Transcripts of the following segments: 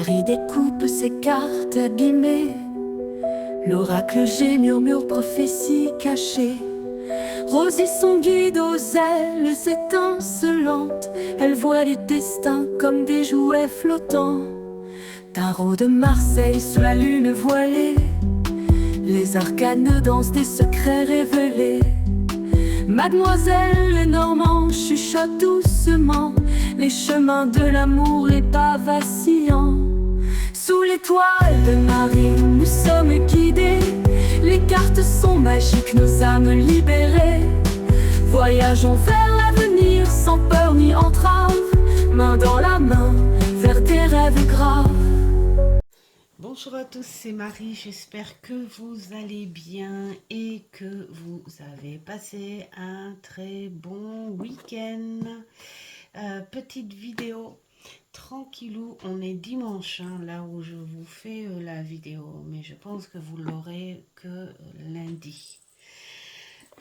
Marie découpe ses cartes abîmées. L'oracle G murmure prophétie cachée. Rosie son guide aux ailes étincelantes. Elle voit les destins comme des jouets flottants. Tarot de Marseille sous la lune voilée. Les arcanes dansent des secrets révélés. Mademoiselle Lenormand chuchote doucement les chemins de l'amour, les pas vacillants. Sous l'étoile de Marie, nous sommes guidés. Les cartes sont magiques, nos âmes libérées. Voyageons vers l'avenir sans peur ni entrave, main dans la main vers des rêves graves. Bonjour à tous, c'est Marie, j'espère que vous allez bien et que vous avez passé un très bon week-end. Petite vidéo, tranquillou, on est dimanche, hein, là où je vous fais la vidéo, mais je pense que vous l'aurez que lundi.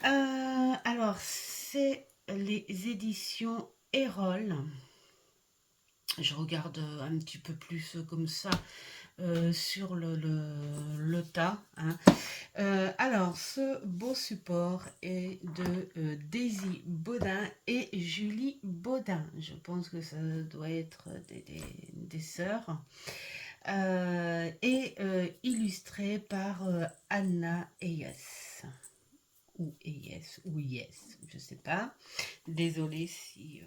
Alors, c'est les éditions Erol. Je regarde un petit peu plus comme ça sur le tas. Hein. Alors, ce beau support est de Daisy Baudin et Julie Baudin. Je pense que ça doit être des sœurs. Et illustré par Anna Eyes. Ou Eyes, ou Yes, je sais pas. Désolée si...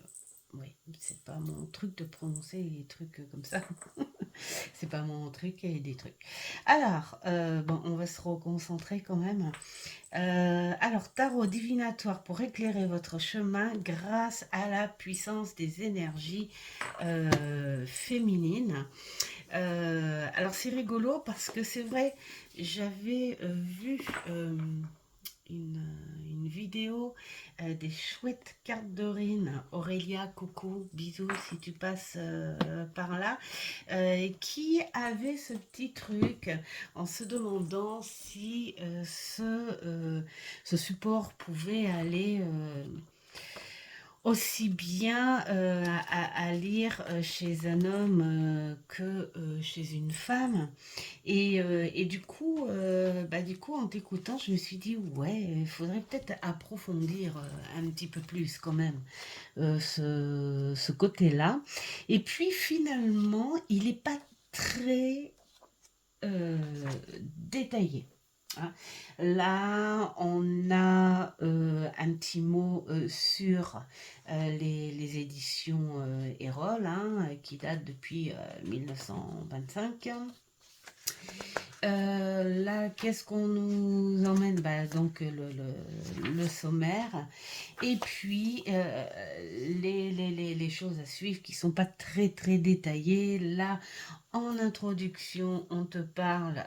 oui, c'est pas mon truc de prononcer les trucs comme ça. C'est pas mon truc et des trucs. Alors, bon, on va se reconcentrer quand même. Alors, tarot divinatoire pour éclairer votre chemin grâce à la puissance des énergies féminines. Alors, c'est rigolo parce que c'est vrai, j'avais vu... une vidéo des chouettes cartes d'Aurine, Aurélia, coucou, bisous si tu passes par là, qui avait ce petit truc en se demandant si ce support pouvait aller aussi bien à lire chez un homme que chez une femme. Et du coup, en t'écoutant, je me suis dit, ouais, il faudrait peut-être approfondir un petit peu plus quand même ce côté-là. Et puis finalement, il n'est pas très détaillé. Hein. Là, on a un petit mot sur les éditions Erol, hein, qui datent depuis 1925. Là, qu'est-ce qu'on nous emmène? Donc le sommaire et puis les choses à suivre qui sont pas très très détaillées. Là, en introduction, on te parle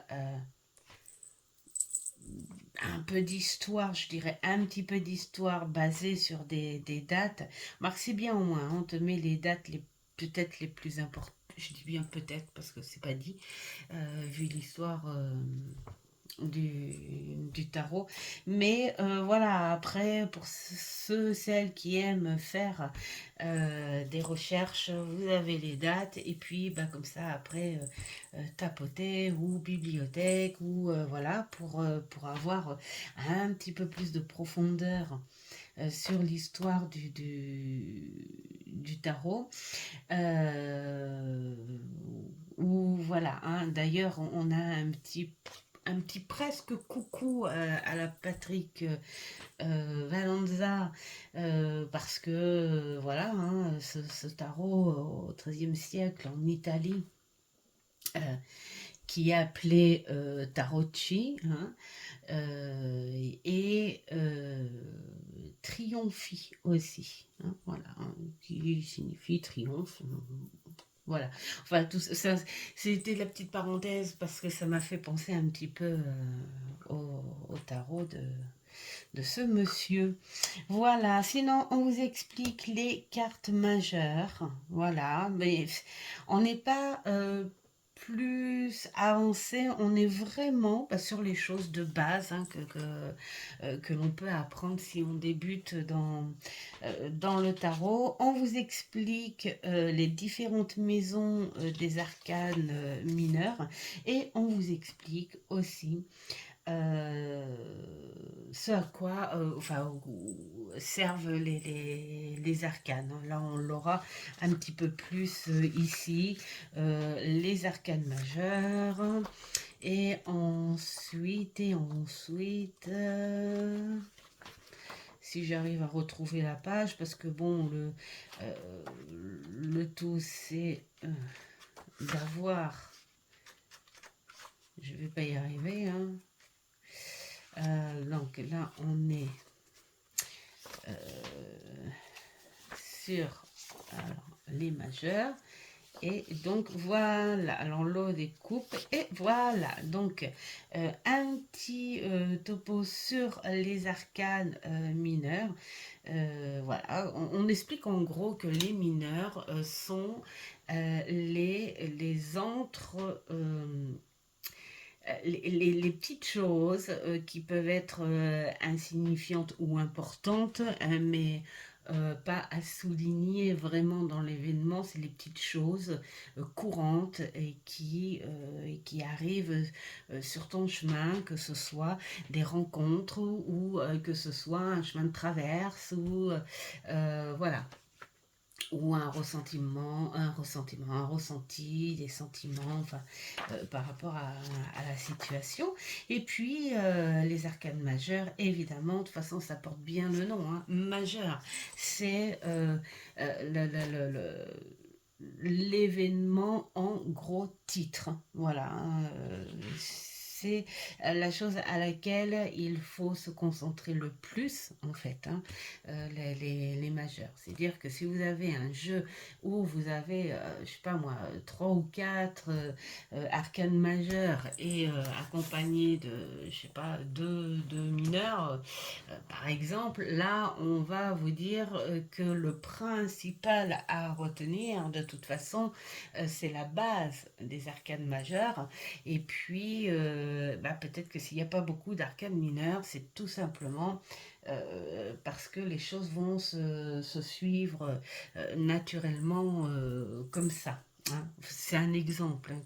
un peu d'histoire, je dirais un petit peu d'histoire basée sur des dates. Marc, c'est bien au moins, on te met les dates peut-être les plus importantes. Je dis bien peut-être parce que c'est pas dit, vu l'histoire du tarot. Mais voilà, après, pour celles qui aiment faire des recherches, vous avez les dates. Et puis, comme ça, après, tapoter ou bibliothèque ou voilà, pour avoir un petit peu plus de profondeur sur l'histoire du tarot. Ou voilà, hein, d'ailleurs, on a un petit presque coucou à la Patrick Valenza, parce que voilà, hein, ce tarot au XIIIe siècle en Italie, qui est appelé Tarocchi, hein, et Triomphi aussi, hein, voilà, hein, qui signifie triomphe. Voilà, enfin tout ça, c'était la petite parenthèse parce que ça m'a fait penser un petit peu au tarot de ce monsieur. Voilà, sinon on vous explique les cartes majeures, voilà, mais on n'est pas plus avancé, on est vraiment sur les choses de base, hein, que l'on peut apprendre si on débute dans le tarot. On vous explique les différentes maisons des arcanes mineurs et on vous explique aussi euh, ce à quoi servent les arcanes. Là, on l'aura un petit peu plus ici, les arcanes majeures. Et ensuite, si j'arrive à retrouver la page, parce que bon, le tout c'est d'avoir, je vais pas y arriver, hein. Donc là, on est sur les majeurs. Et donc voilà, alors l'eau des coupes, et voilà, donc un petit topo sur les arcanes mineurs. Voilà, on explique en gros que les mineurs sont les entre... les petites choses qui peuvent être insignifiantes ou importantes, mais pas à souligner vraiment dans l'événement, c'est les petites choses courantes et qui arrivent sur ton chemin, que ce soit des rencontres ou que ce soit un chemin de traverse ou voilà, ou un ressenti, des sentiments, enfin, par rapport à la situation. Et puis, les arcanes majeures, évidemment, de toute façon, ça porte bien le nom, hein, majeur. C'est l'événement en gros titre. Voilà, hein, c'est la chose à laquelle il faut se concentrer le plus, en fait, hein, les majeurs. C'est-à-dire que si vous avez un jeu où vous avez, je sais pas moi, 3 ou 4 arcanes majeures et accompagnés de, je sais pas, deux mineurs, par exemple, là, on va vous dire que le principal à retenir, de toute façon, c'est la base des arcanes majeures. Et puis, peut-être que s'il n'y a pas beaucoup d'arcanes mineures, c'est tout simplement parce que les choses vont se suivre naturellement comme ça, hein. C'est un exemple, hein,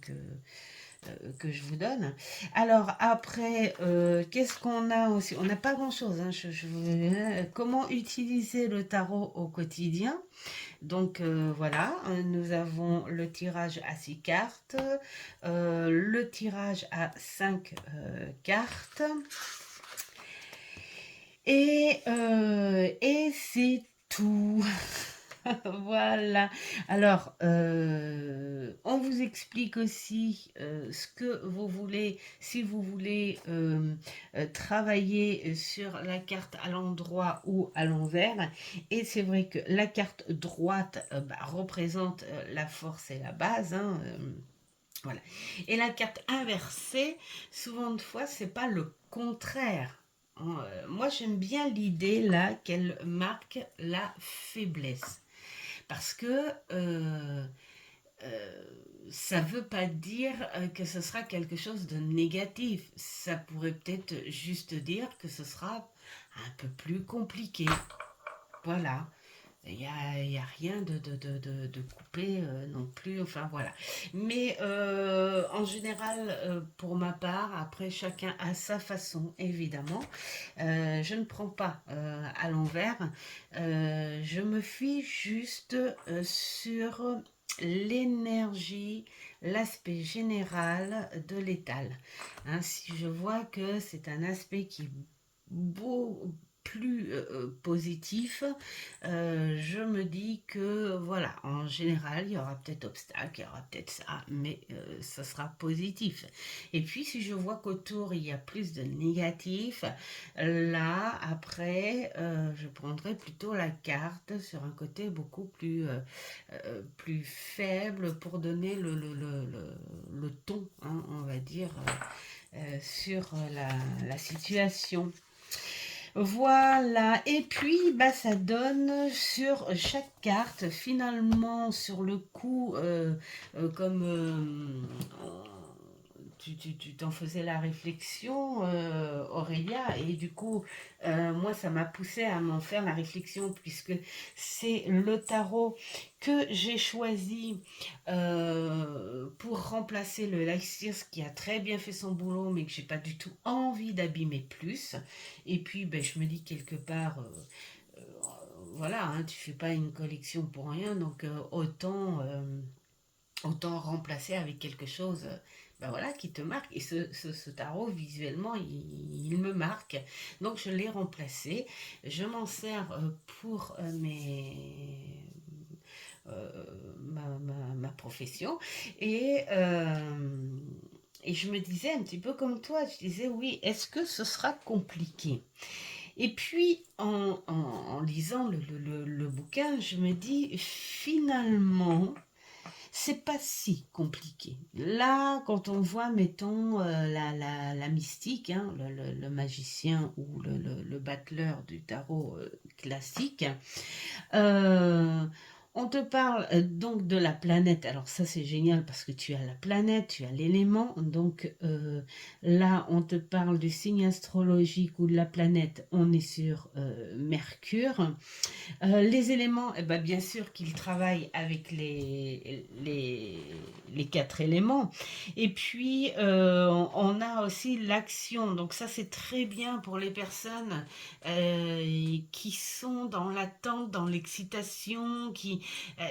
que je vous donne. Alors après, qu'est-ce qu'on a aussi? On n'a pas grand-chose, hein. Comment utiliser le tarot au quotidien? Donc voilà, nous avons le tirage à 6 cartes, le tirage à 5 cartes, et c'est tout. Voilà. Alors, on vous explique aussi ce que vous voulez, si vous voulez travailler sur la carte à l'endroit ou à l'envers. Et c'est vrai que la carte droite représente la force et la base, hein, voilà. Et la carte inversée, souvent de fois, c'est pas le contraire. Moi, j'aime bien l'idée là qu'elle marque la faiblesse. Parce que euh, ça ne veut pas dire que ce sera quelque chose de négatif. Ça pourrait peut-être juste dire que ce sera un peu plus compliqué. Voilà. Il y a rien de coupé non plus, enfin voilà. Mais en général, pour ma part, après chacun a sa façon, évidemment. Je ne prends pas à l'envers. Je me fie juste sur l'énergie, l'aspect général de l'étal. Hein, si je vois que c'est un aspect qui est beau, plus positif, je me dis que voilà, en général, il y aura peut-être obstacle, il y aura peut-être ça, mais ça sera positif. Et puis, si je vois qu'autour, il y a plus de négatif, là, après, je prendrai plutôt la carte sur un côté beaucoup plus faible pour donner le ton, hein, on va dire, sur la situation. Voilà, et puis bah, ça donne sur chaque carte, finalement, sur le coup, comme tu t'en faisais la réflexion, Aurélia, et du coup, moi, ça m'a poussé à m'en faire la réflexion, puisque c'est le tarot que j'ai choisi pour remplacer le Laxis qui a très bien fait son boulot, mais que j'ai pas du tout envie d'abîmer plus. Et puis, ben, je me dis quelque part, euh, voilà, hein, tu fais pas une collection pour rien, donc autant remplacer avec quelque chose ben voilà, qui te marque. Et ce tarot, visuellement, il me marque. Donc, je l'ai remplacé. Je m'en sers pour ma profession. Et je me disais un petit peu comme toi, je disais oui, est-ce que ce sera compliqué? Et puis en lisant le bouquin, je me dis finalement, c'est pas si compliqué. Là, quand on voit, mettons, la mystique, hein, le magicien ou le battleur du tarot classique, euh, on te parle donc de la planète. Alors ça c'est génial parce que tu as la planète, tu as l'élément. Donc là on te parle du signe astrologique ou de la planète. On est sur Mercure. Les éléments, eh ben, bien sûr qu'ils travaillent avec les quatre éléments. Et puis, on a aussi l'action. Donc ça, c'est très bien pour les personnes qui sont dans l'attente, dans l'excitation,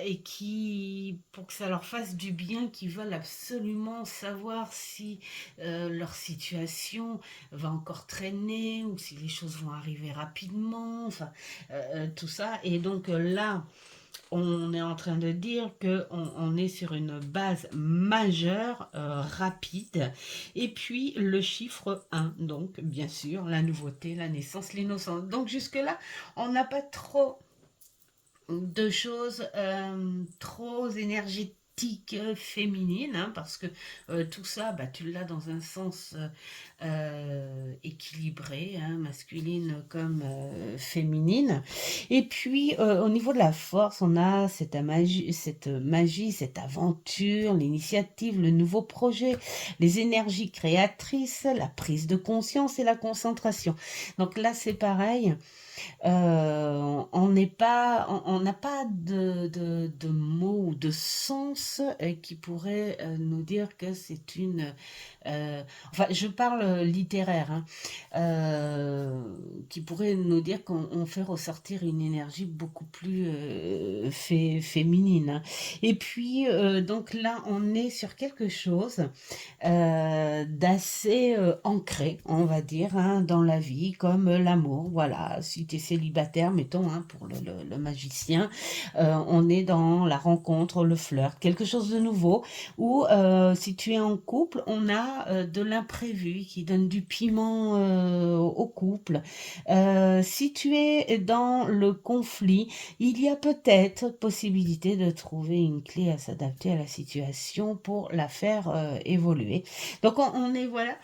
et qui, pour que ça leur fasse du bien, qui veulent absolument savoir si leur situation va encore traîner ou si les choses vont arriver rapidement. Enfin, tout ça. Et donc là, on est en train de dire que on est sur une base majeure, rapide. Et puis le chiffre 1, donc bien sûr, la nouveauté, la naissance, l'innocence. Donc jusque-là, on n'a pas trop de choses trop énergétiques féminines, hein, parce que tout ça, bah, tu l'as dans un sens équilibré, hein, masculine comme féminine. Et puis au niveau de la force, on a cette magie, cette aventure, l'initiative, le nouveau projet, les énergies créatrices, la prise de conscience et la concentration. Donc là, c'est pareil. On n'est pas, on n'a pas de mots ou de sens qui pourrait nous dire que c'est une. Enfin, je parle littéraire, hein, qui pourrait nous dire qu'on fait ressortir une énergie beaucoup plus féminine, hein. Et puis, donc là, on est sur quelque chose d'assez ancré, on va dire, hein, dans la vie, comme l'amour. Voilà, si tu es célibataire, mettons, hein, pour le magicien, on est dans la rencontre, le flirt, quelque chose de nouveau. Ou si tu es en couple, on a de l'imprévu qui donne du piment au couple. Si tu es dans le conflit, il y a peut-être possibilité de trouver une clé à s'adapter à la situation pour la faire évoluer. Donc on est, voilà.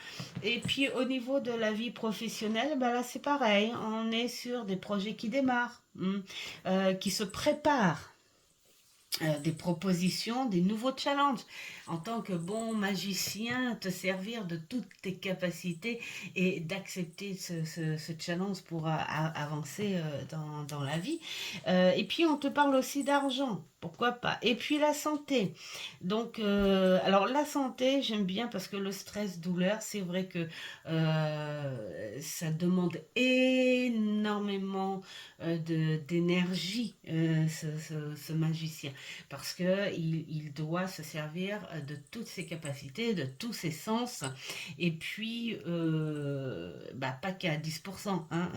Et puis au niveau de la vie professionnelle, ben là c'est pareil. On est sur des projets qui démarrent, qui se préparent. Des propositions, des nouveaux challenges. En tant que bon magicien, te servir de toutes tes capacités et d'accepter ce challenge pour avancer dans la vie. Et puis, on te parle aussi d'argent. Pourquoi pas? Et puis la santé. Donc, alors la santé, j'aime bien parce que le stress, douleur, c'est vrai que ça demande énormément d'énergie, ce magicien, parce que il doit se servir de toutes ses capacités, de tous ses sens, et puis bah, pas qu'à 10%, hein,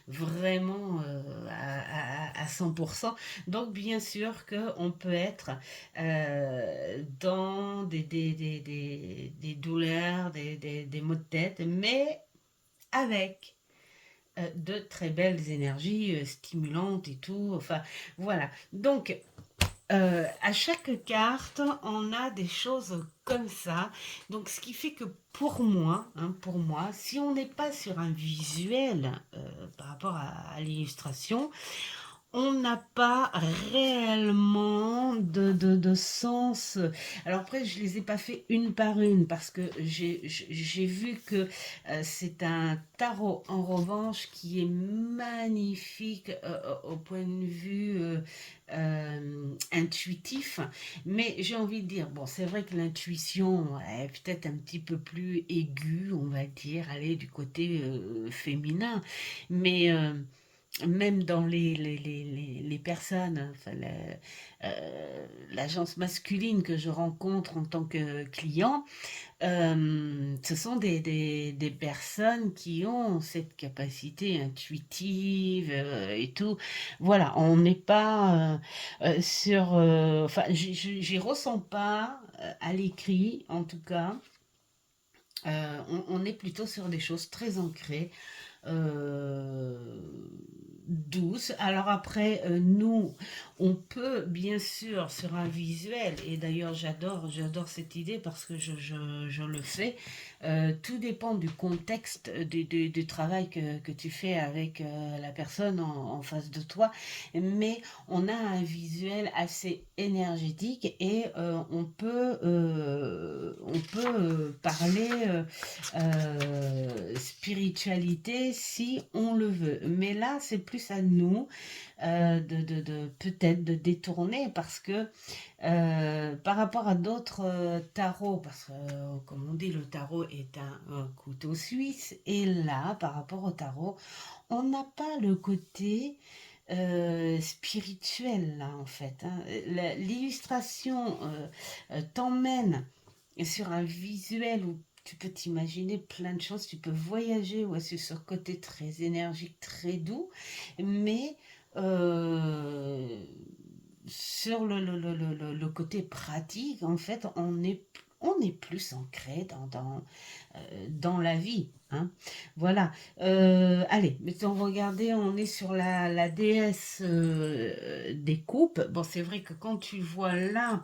vraiment à 100%. Donc bien sûr qu'on peut être dans des douleurs, des maux de tête, mais avec de très belles énergies stimulantes et tout. Enfin, voilà. Donc, À chaque carte, on a des choses comme ça. Donc, ce qui fait que pour moi, si on n'est pas sur un visuel par rapport à l'illustration, on n'a pas réellement de sens. Alors après, je les ai pas fait une par une parce que j'ai vu que c'est un tarot en revanche qui est magnifique au point de vue intuitif. Mais j'ai envie de dire, bon, c'est vrai que l'intuition est peut-être un petit peu plus aiguë, on va dire, aller du côté féminin. Mais même dans les personnes, enfin, l'agence masculine que je rencontre en tant que client, ce sont des personnes qui ont cette capacité intuitive et tout. Voilà, on n'est pas sur... enfin, j'y ressens pas à l'écrit, en tout cas. On est plutôt sur des choses très ancrées euh, douce. Alors après, nous, on peut bien sûr sur un visuel, et d'ailleurs j'adore cette idée parce que je le fais. Tout dépend du contexte du travail que tu fais avec la personne en face de toi, mais on a un visuel assez énergétique et on peut parler spiritualité si on le veut. Mais là, c'est plus à nous peut-être de détourner parce que par rapport à d'autres tarots, parce que comme on dit, le tarot est un couteau suisse, et là, par rapport au tarot, on n'a pas le côté spirituel là en fait, hein. L'illustration t'emmène sur un visuel où tu peux t'imaginer plein de choses, tu peux voyager, ouais, c'est ce côté très énergique, très doux, mais euh, sur le côté pratique, en fait, on est plus ancré dans la vie. Hein. Voilà. Allez, mettons, regardez, on est sur la déesse des coupes. Bon, c'est vrai que quand tu vois là,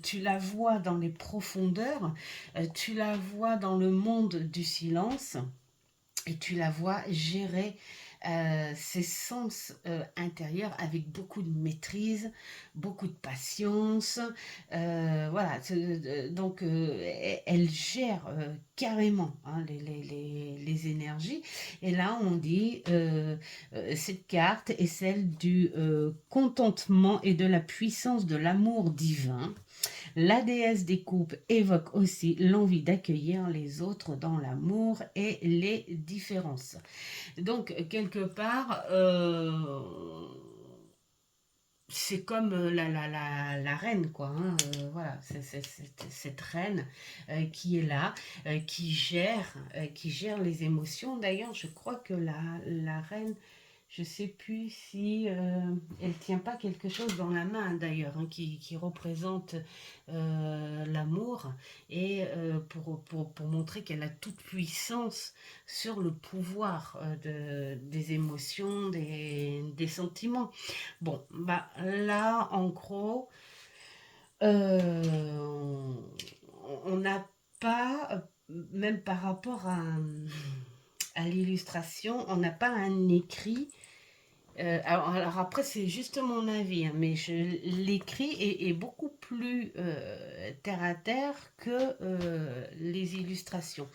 tu la vois dans les profondeurs, tu la vois dans le monde du silence et tu la vois gérer ses sens intérieurs avec beaucoup de maîtrise, beaucoup de patience. Voilà, donc elle gère carrément hein, les énergies. Et là, on dit, cette carte est celle du contentement et de la puissance de l'amour divin. La déesse des coupes évoque aussi l'envie d'accueillir les autres dans l'amour et les différences. Donc, quelque part, c'est comme la reine, quoi. Hein, voilà, cette reine qui est là, qui gère les émotions. D'ailleurs, je crois que la reine, je sais plus si elle tient pas quelque chose dans la main d'ailleurs hein, qui représente l'amour et pour montrer qu'elle a toute puissance sur le pouvoir des émotions, des sentiments. Bon, bah là en gros, euh, on n'a pas, même par rapport à l'illustration, on n'a pas un écrit alors après, c'est juste mon avis, hein, mais l'écrit est beaucoup plus terre à terre que les illustrations.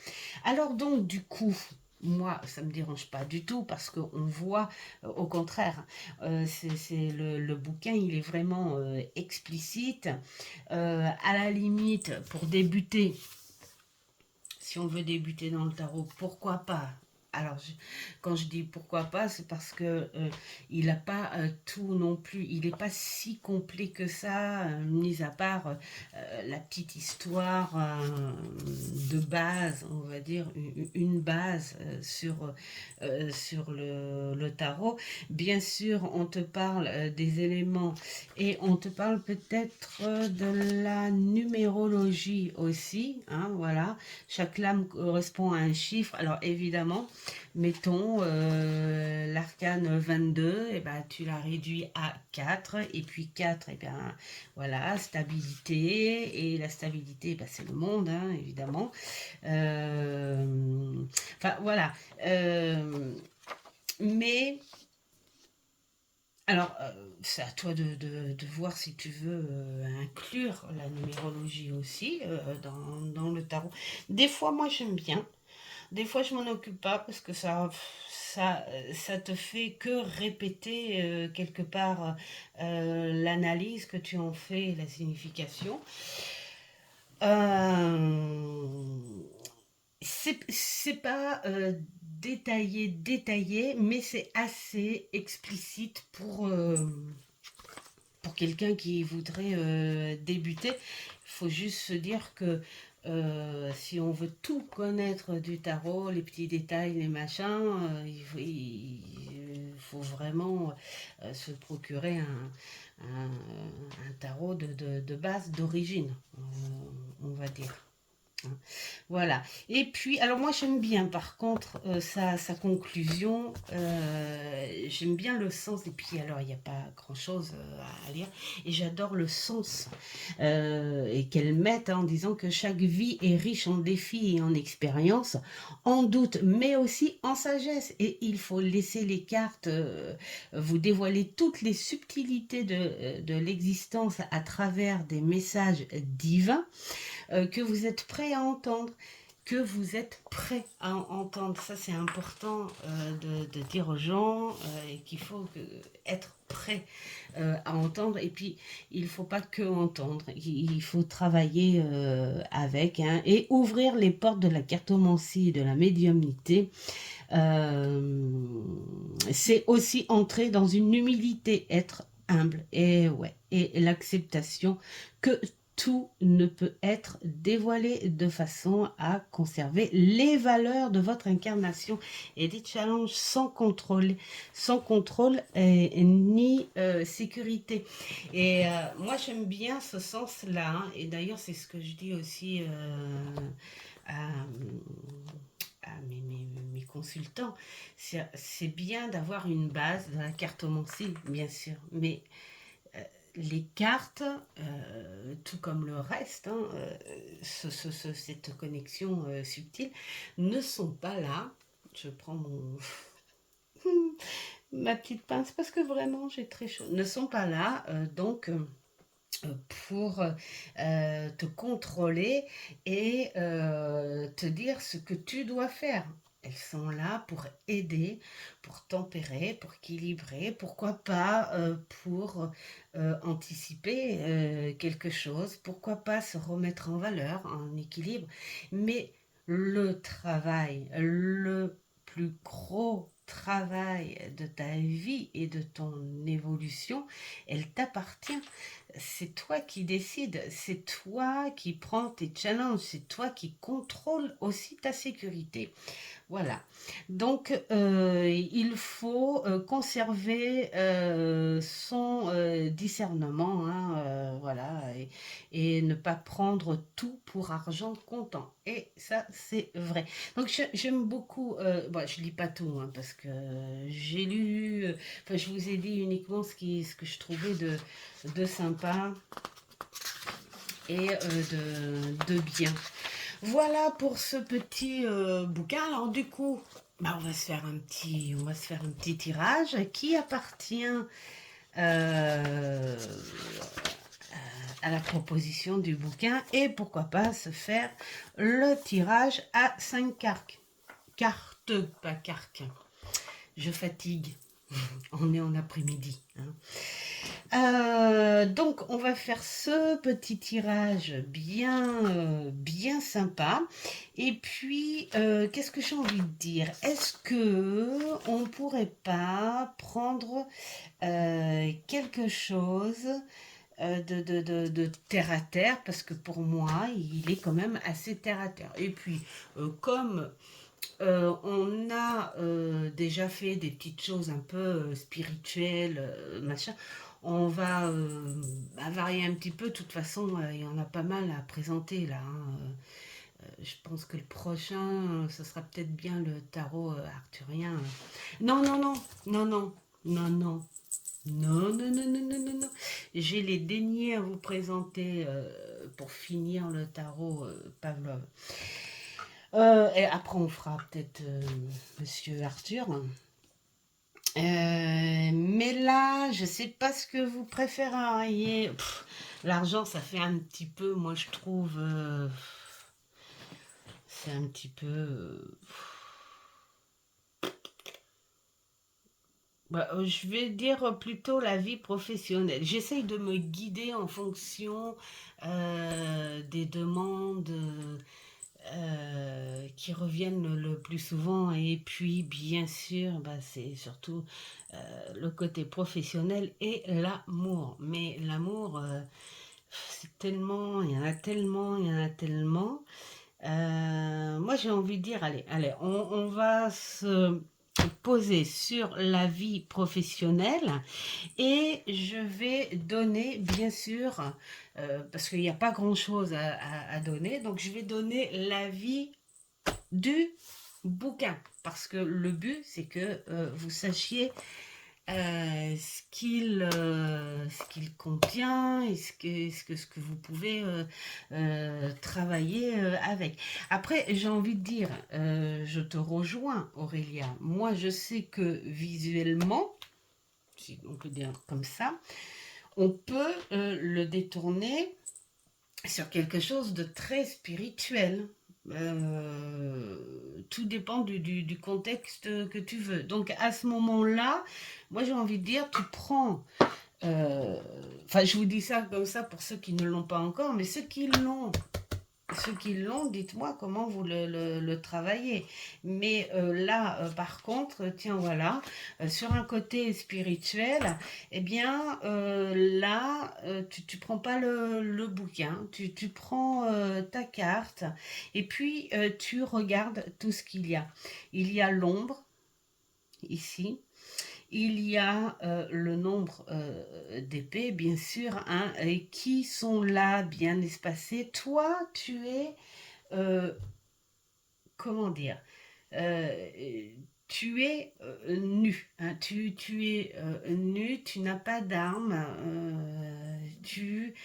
Alors donc, du coup, moi, ça me dérange pas du tout parce qu'on voit, au contraire, le bouquin, il est vraiment explicite. À la limite, pour débuter, si on veut débuter dans le tarot, pourquoi pas? Alors, quand je dis pourquoi pas, c'est parce que il n'a pas tout non plus. Il n'est pas si complet que ça, mis à part la petite histoire de base, on va dire une base sur le tarot. Bien sûr, on te parle des éléments et on te parle peut-être de la numérologie aussi. Hein, voilà. Chaque lame correspond à un chiffre. Alors évidemment, Mettons, l'arcane 22, et ben, tu la réduis à 4, et puis 4, et bien, voilà, stabilité, et la stabilité, ben, c'est le monde, hein, évidemment. Enfin, voilà. Mais alors, c'est à toi de voir si tu veux inclure la numérologie aussi dans le tarot. Des fois, moi, j'aime bien. Des fois, je m'en occupe pas parce que ça te fait que répéter quelque part l'analyse que tu en fais, la signification. Euh, c'est pas détaillé, mais c'est assez explicite pour quelqu'un qui voudrait débuter. Il faut juste se dire que si on veut tout connaître du tarot, les petits détails, les machins, il faut vraiment se procurer un tarot de base, d'origine, on va dire. Voilà. Et puis, alors moi j'aime bien par contre sa conclusion, j'aime bien le sens, et puis alors il n'y a pas grand-chose à lire, et j'adore le sens et qu'elle mette en disant que chaque vie est riche en défis et en expériences, en doute, mais aussi en sagesse, et il faut laisser les cartes vous dévoiler toutes les subtilités de l'existence à travers des messages divins que vous êtes prêt à entendre, que vous êtes prêt à entendre. Ça, c'est important de dire aux gens qu'il faut être prêt à entendre. Et puis, il ne faut pas que entendre, il faut travailler avec et ouvrir les portes de la cartomancie et de la médiumnité. C'est aussi entrer dans une humilité, être humble et ouais, et l'acceptation que tout ne peut être dévoilé de façon à conserver les valeurs de votre incarnation, et des challenges sans contrôle ni sécurité. Et moi j'aime bien ce sens-là, hein, et d'ailleurs c'est ce que je dis aussi à, à mes consultants. C'est bien d'avoir une base dans la cartomancie, bien sûr, mais les cartes, tout comme le reste, hein, cette connexion subtile, ne sont pas là. Je prends ma petite pince parce que vraiment j'ai très chaud. Ne sont pas là, donc pour te contrôler et te dire ce que tu dois faire. Elles sont là pour aider, pour tempérer, pour équilibrer, pourquoi pas pour anticiper quelque chose, pourquoi pas se remettre en valeur, en équilibre. Mais le travail, le plus gros travail de ta vie et de ton évolution, elle t'appartient. C'est toi qui décides, c'est toi qui prends tes challenges, c'est toi qui contrôle aussi ta sécurité. Voilà. Donc, il faut conserver son discernement, hein, voilà, et ne pas prendre tout pour argent comptant. Et ça, c'est vrai. Donc, j'aime beaucoup. Bon, je lis pas tout, hein, parce que j'ai lu. Enfin, je vous ai dit uniquement ce que je trouvais de sympa et de bien. Voilà pour ce petit bouquin. Alors du coup, bah, on va se faire un petit tirage qui appartient à la proposition du bouquin, et pourquoi pas se faire le tirage à 5 cartes. Cartes, pas cartes. Je fatigue. On est en après-midi. Hein. Donc on va faire ce petit tirage bien sympa, et puis qu'est-ce que j'ai envie de dire, est-ce que on pourrait pas prendre quelque chose de terre à terre, parce que pour moi il est quand même assez terre à terre, et puis comme on a déjà fait des petites choses un peu spirituelles, machin. On va varier un petit peu. De toute façon, il y en a pas mal à présenter là. Hein. Je pense que le prochain, ce sera peut-être bien le tarot arthurien. Non, non, non, non, non, non, non. Non, non, non, non, non, non, non. J'ai les deniers à vous présenter pour finir le tarot Pavlov. Et après, on fera peut-être Monsieur Arthur. Mais là, je sais pas ce que vous préféreriez. L'argent, ça fait un petit peu, moi je trouve, c'est un petit peu. Je vais dire plutôt la vie professionnelle. J'essaye de me guider en fonction des demandes qui reviennent le plus souvent. Et puis, bien sûr, bah, c'est surtout le côté professionnel et l'amour. Mais l'amour, c'est tellement, il y en a tellement, il y en a tellement. Moi, j'ai envie de dire, allez, allez, on va se poser sur la vie professionnelle et je vais donner, bien sûr, parce qu'il n'y a pas grand-chose à donner, donc je vais donner l'avis du bouquin, parce que le but, c'est que vous sachiez ce qu'il contient et ce que vous pouvez travailler avec. Après, j'ai envie de dire, je te rejoins, Aurélia. Moi, je sais que visuellement, si on peut dire comme ça, on peut le détourner sur quelque chose de très spirituel. Tout dépend du contexte que tu veux. Donc à ce moment-là, moi j'ai envie de dire, tu prends enfin, je vous dis ça comme ça pour ceux qui ne l'ont pas encore, mais ceux qui l'ont, dites-moi comment vous le travaillez. Mais là, par contre, tiens, voilà, sur un côté spirituel, eh bien, là, tu prends pas le bouquin, tu prends ta carte et puis tu regardes tout ce qu'il y a. Il y a l'ombre ici. Il y a le nombre d'épées, bien sûr, hein, et qui sont là, bien espacées. Toi, tu es, euh, comment dire, euh, tu es nu, hein, tu es nu, tu n'as pas d'armes, tu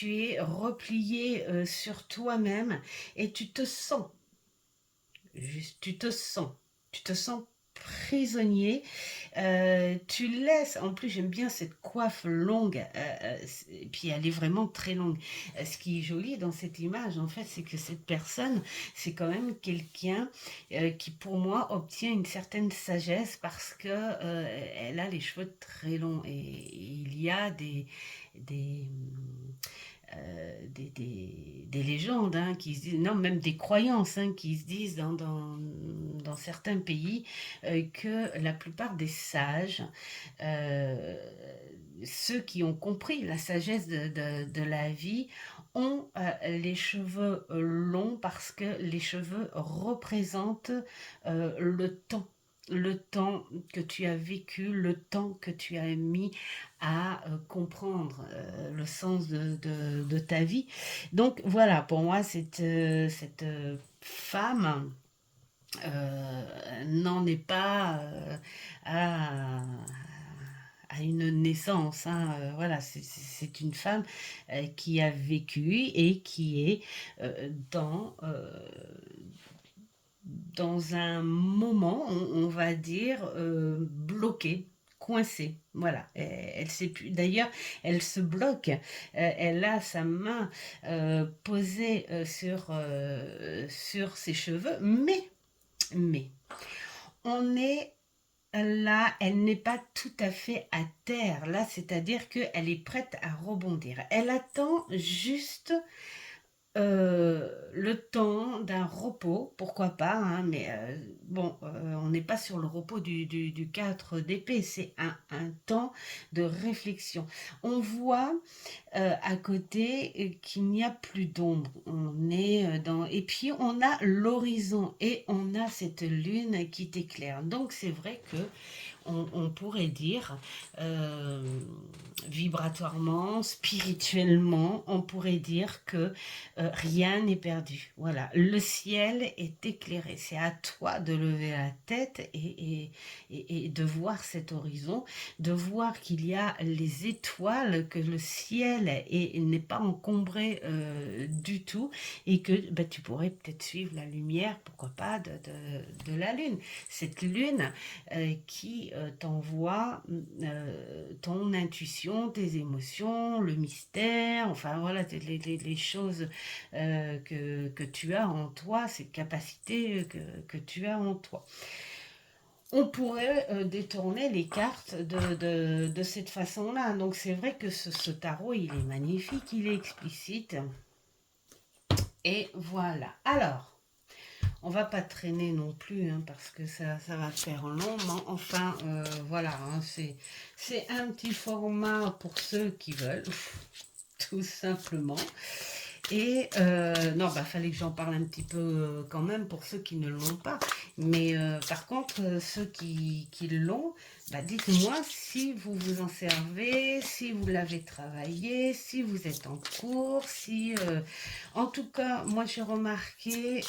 es replié sur toi-même et tu te sens, juste, tu te sens prisonnier. Tu laisses, en plus j'aime bien cette coiffe longue, et puis elle est vraiment très longue. Ce qui est joli dans cette image, en fait, c'est que cette personne, c'est quand même quelqu'un qui, pour moi, obtient une certaine sagesse parce que elle a les cheveux très longs et il y a des, des légendes hein, qui se disent, non, même des croyances hein, qui se disent dans certains pays que la plupart des sages, euh, ceux qui ont compris la sagesse de la vie, ont les cheveux longs parce que les cheveux représentent le temps. Le temps que tu as vécu, le temps que tu as mis à comprendre le sens de ta vie. Donc voilà, pour moi, cette femme n'en est pas à, à une naissance. Hein. Voilà, c'est une femme qui a vécu et qui est dans un moment, on va dire, bloqué, coincé. Voilà, elle sait plus. D'ailleurs, elle se bloque. Elle a sa main posée sur ses cheveux, mais, on est là, elle n'est pas tout à fait à terre. Là, c'est-à-dire qu'elle est prête à rebondir. Elle attend juste le temps d'un repos, pourquoi pas, hein, mais bon, on n'est pas sur le repos du 4 d'épée, c'est un temps de réflexion. On voit à côté qu'il n'y a plus d'ombre. On est dans... Et puis on a l'horizon et on a cette lune qui t'éclaire. Donc c'est vrai que on pourrait dire, vibratoirement, spirituellement, on pourrait dire que rien n'est perdu. Voilà, le ciel est éclairé. C'est à toi de lever la tête et de voir cet horizon, de voir qu'il y a les étoiles, que le ciel n'est pas encombré du tout, et que bah, tu pourrais peut-être suivre la lumière, pourquoi pas, de la lune. Cette lune qui t'envoie ton intuition, tes émotions, le mystère, enfin voilà, les choses que tu as en toi, ces capacités que tu as en toi. On pourrait détourner les cartes de cette façon-là. Donc c'est vrai que ce tarot, il est magnifique, il est explicite. Et voilà. Alors, on va pas traîner non plus, hein, parce que ça va faire long. Mais enfin, voilà, hein, c'est un petit format pour ceux qui veulent, tout simplement. Et non, bah fallait que j'en parle un petit peu quand même pour ceux qui ne l'ont pas. Mais par contre, ceux qui l'ont, bah dites-moi si vous vous en servez, si vous l'avez travaillé, si vous êtes en cours, si... En tout cas, moi j'ai remarqué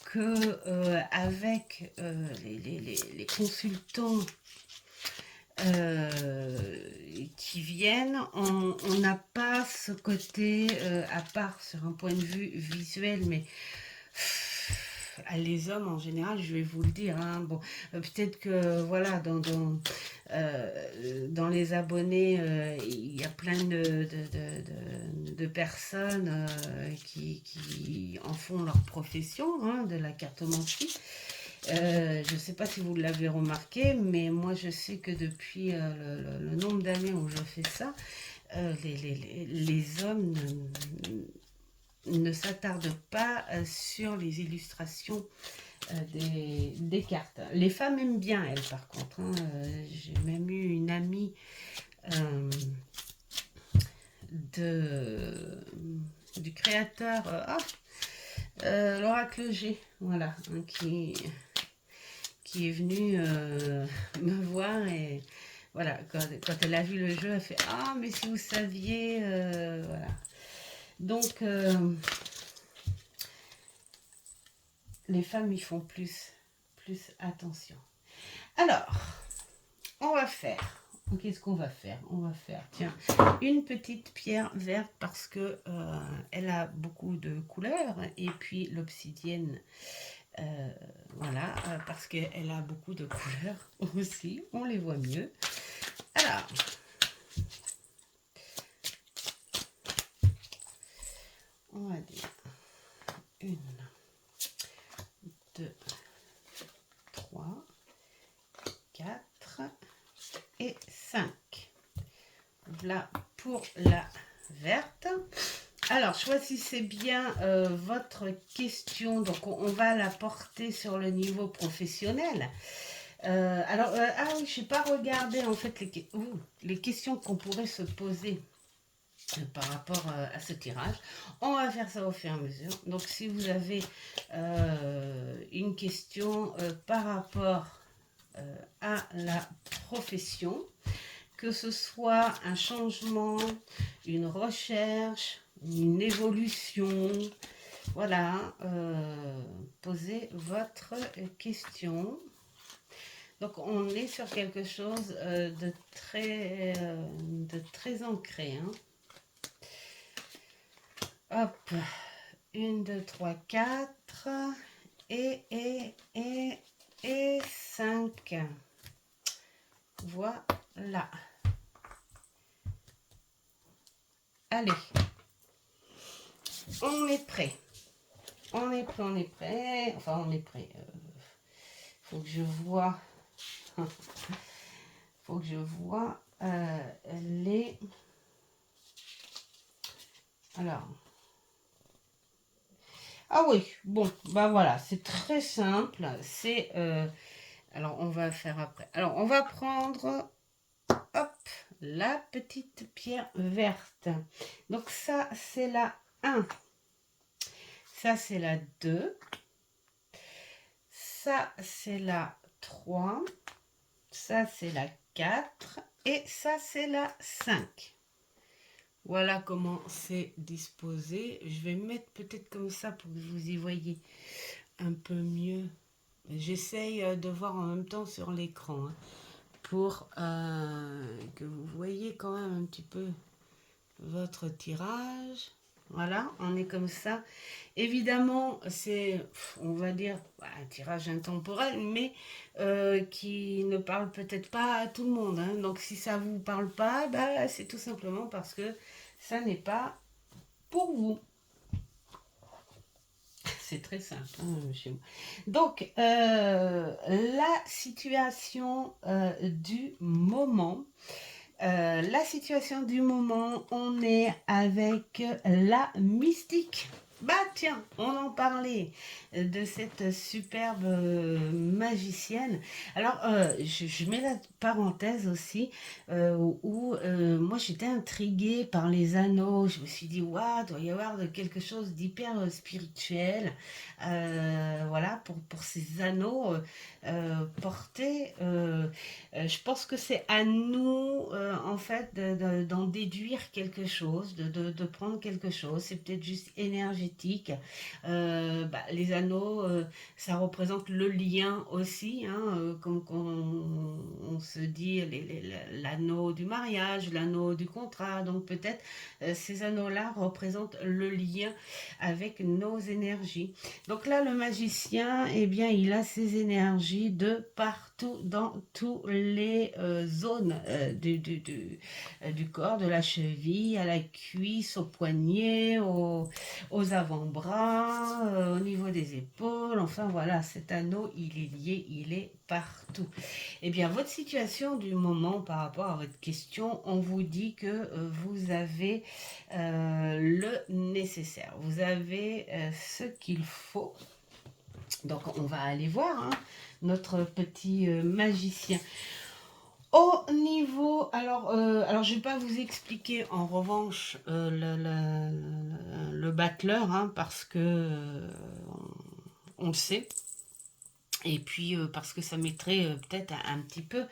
que avec les consultants qui viennent, on n'a pas ce côté, à part sur un point de vue visuel, mais les hommes en général, je vais vous le dire, hein, bon, peut-être que voilà, dans les abonnés, il y a plein de personnes qui en font leur profession, hein, de la cartomancie. Je ne sais pas si vous l'avez remarqué, mais moi je sais que depuis le nombre d'années où je fais ça, les hommes ne s'attardent pas sur les illustrations des cartes. Les femmes aiment bien, elles, par contre, hein. J'ai même eu une amie du créateur l'oracle G, voilà, hein, qui est venue me voir, et voilà, quand elle a vu le jeu, elle fait « Ah, mais si vous saviez, voilà. » Donc, les femmes y font plus attention. Alors, on va faire... Qu'est-ce qu'on va faire? On va faire, tiens, une petite pierre verte parce que elle a beaucoup de couleurs, et puis l'obsidienne, voilà, parce qu'elle a beaucoup de couleurs aussi, on les voit mieux. Alors, on va dire 1, 2, 3, 4 et 5. Voilà pour la verte. Alors, choisissez bien votre question. Donc, on va la porter sur le niveau professionnel. Ah oui, je n'ai pas regardé en fait les questions qu'on pourrait se poser par rapport à ce tirage. On va faire ça au fur et à mesure. Donc, si vous avez une question par rapport à la profession, que ce soit un changement, une recherche, une évolution, voilà, posez votre question. Donc on est sur quelque chose de très ancré, hein. Hop, 1, 2, 3, 4 et 5. Voilà. Allez, on est prêt. On est prêt. Enfin, on est prêt. Faut que je vois. Faut que je vois les... Alors... Ah oui, bon, bah voilà, c'est très simple. C'est... alors, on va faire après. Alors, on va prendre... Hop, la petite pierre verte. Donc ça, c'est la 1. Ça, c'est la 2. Ça, c'est la 3. Ça, c'est la 4. Et ça, c'est la 5. Voilà comment c'est disposé. Je vais mettre peut-être comme ça pour que vous y voyez un peu mieux. J'essaye de voir en même temps sur l'écran, hein, pour que vous voyez quand même un petit peu votre tirage. Voilà, on est comme ça. Évidemment, c'est, on va dire, un tirage intemporel, mais qui ne parle peut-être pas à tout le monde, hein. Donc, si ça ne vous parle pas, bah, c'est tout simplement parce que ça n'est pas pour vous. C'est très simple, hein, chez moi. Donc, la situation du moment. La situation du moment, on est avec la mystique. Bah tiens, on en parlait de cette superbe magicienne. Alors, je mets la parenthèse aussi où moi j'étais intriguée par les anneaux. Je me suis dit, waouh, doit y avoir quelque chose d'hyper spirituel. Voilà, pour ces anneaux portés. Je pense que c'est à nous, en fait, d'en déduire quelque chose, de prendre quelque chose. C'est peut-être juste énergétique. Les anneaux, ça représente le lien aussi, hein, comme on se dit, l'anneau du mariage, l'anneau du contrat. Donc peut-être ces anneaux-là représentent le lien avec nos énergies. Donc là, le magicien, eh bien, il a ses énergies de partout, dans tous les zones du corps, de la cheville à la cuisse, au poignet, aux avant-bras, au niveau des épaules. Enfin voilà, cet anneau, il est lié, il est partout. Eh bien, votre situation du moment par rapport à votre question, on vous dit que vous avez le nécessaire. Vous avez ce qu'il faut. Donc, on va aller voir, hein, notre petit magicien. Au niveau, alors je ne vais pas vous expliquer en revanche le battleur, hein, parce que on le sait. Et puis parce que ça mettrait peut-être un petit peu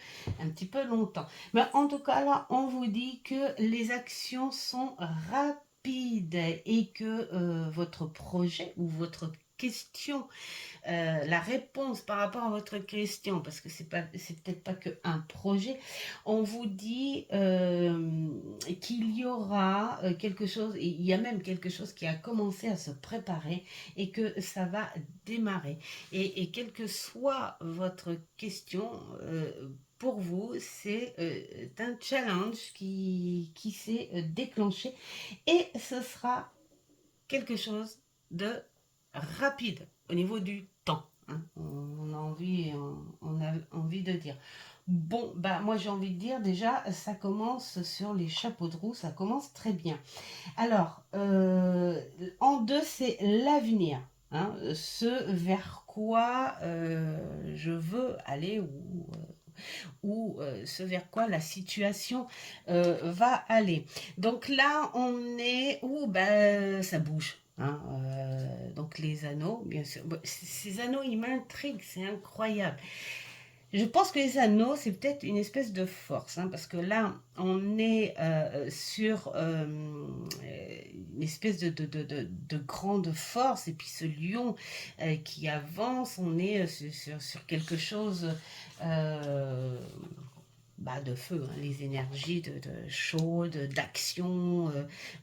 longtemps. Mais en tout cas là, on vous dit que les actions sont rapides et que votre projet ou votre question, la réponse par rapport à votre question, parce que c'est peut-être pas que un projet, on vous dit qu'il y aura quelque chose, et il y a même quelque chose qui a commencé à se préparer et que ça va démarrer. Et quelle que soit votre question, pour vous, c'est un challenge qui s'est déclenché et ce sera quelque chose de rapide au niveau du temps, hein. On a envie de dire. Bon, bah moi j'ai envie de dire déjà, ça commence sur les chapeaux de roue, ça commence très bien. Alors, en deux, c'est l'avenir, hein, ce vers quoi je veux aller ou ce vers quoi la situation va aller. Donc là, on est où ça bouge. Hein, donc les anneaux, bien sûr. Bon, ces anneaux, ils m'intriguent, c'est incroyable. Je pense que les anneaux, c'est peut-être une espèce de force, hein, parce que là, on est sur une espèce de grande force, et puis ce lion qui avance, on est sur quelque chose de feu, hein, les énergies de chaude, d'action,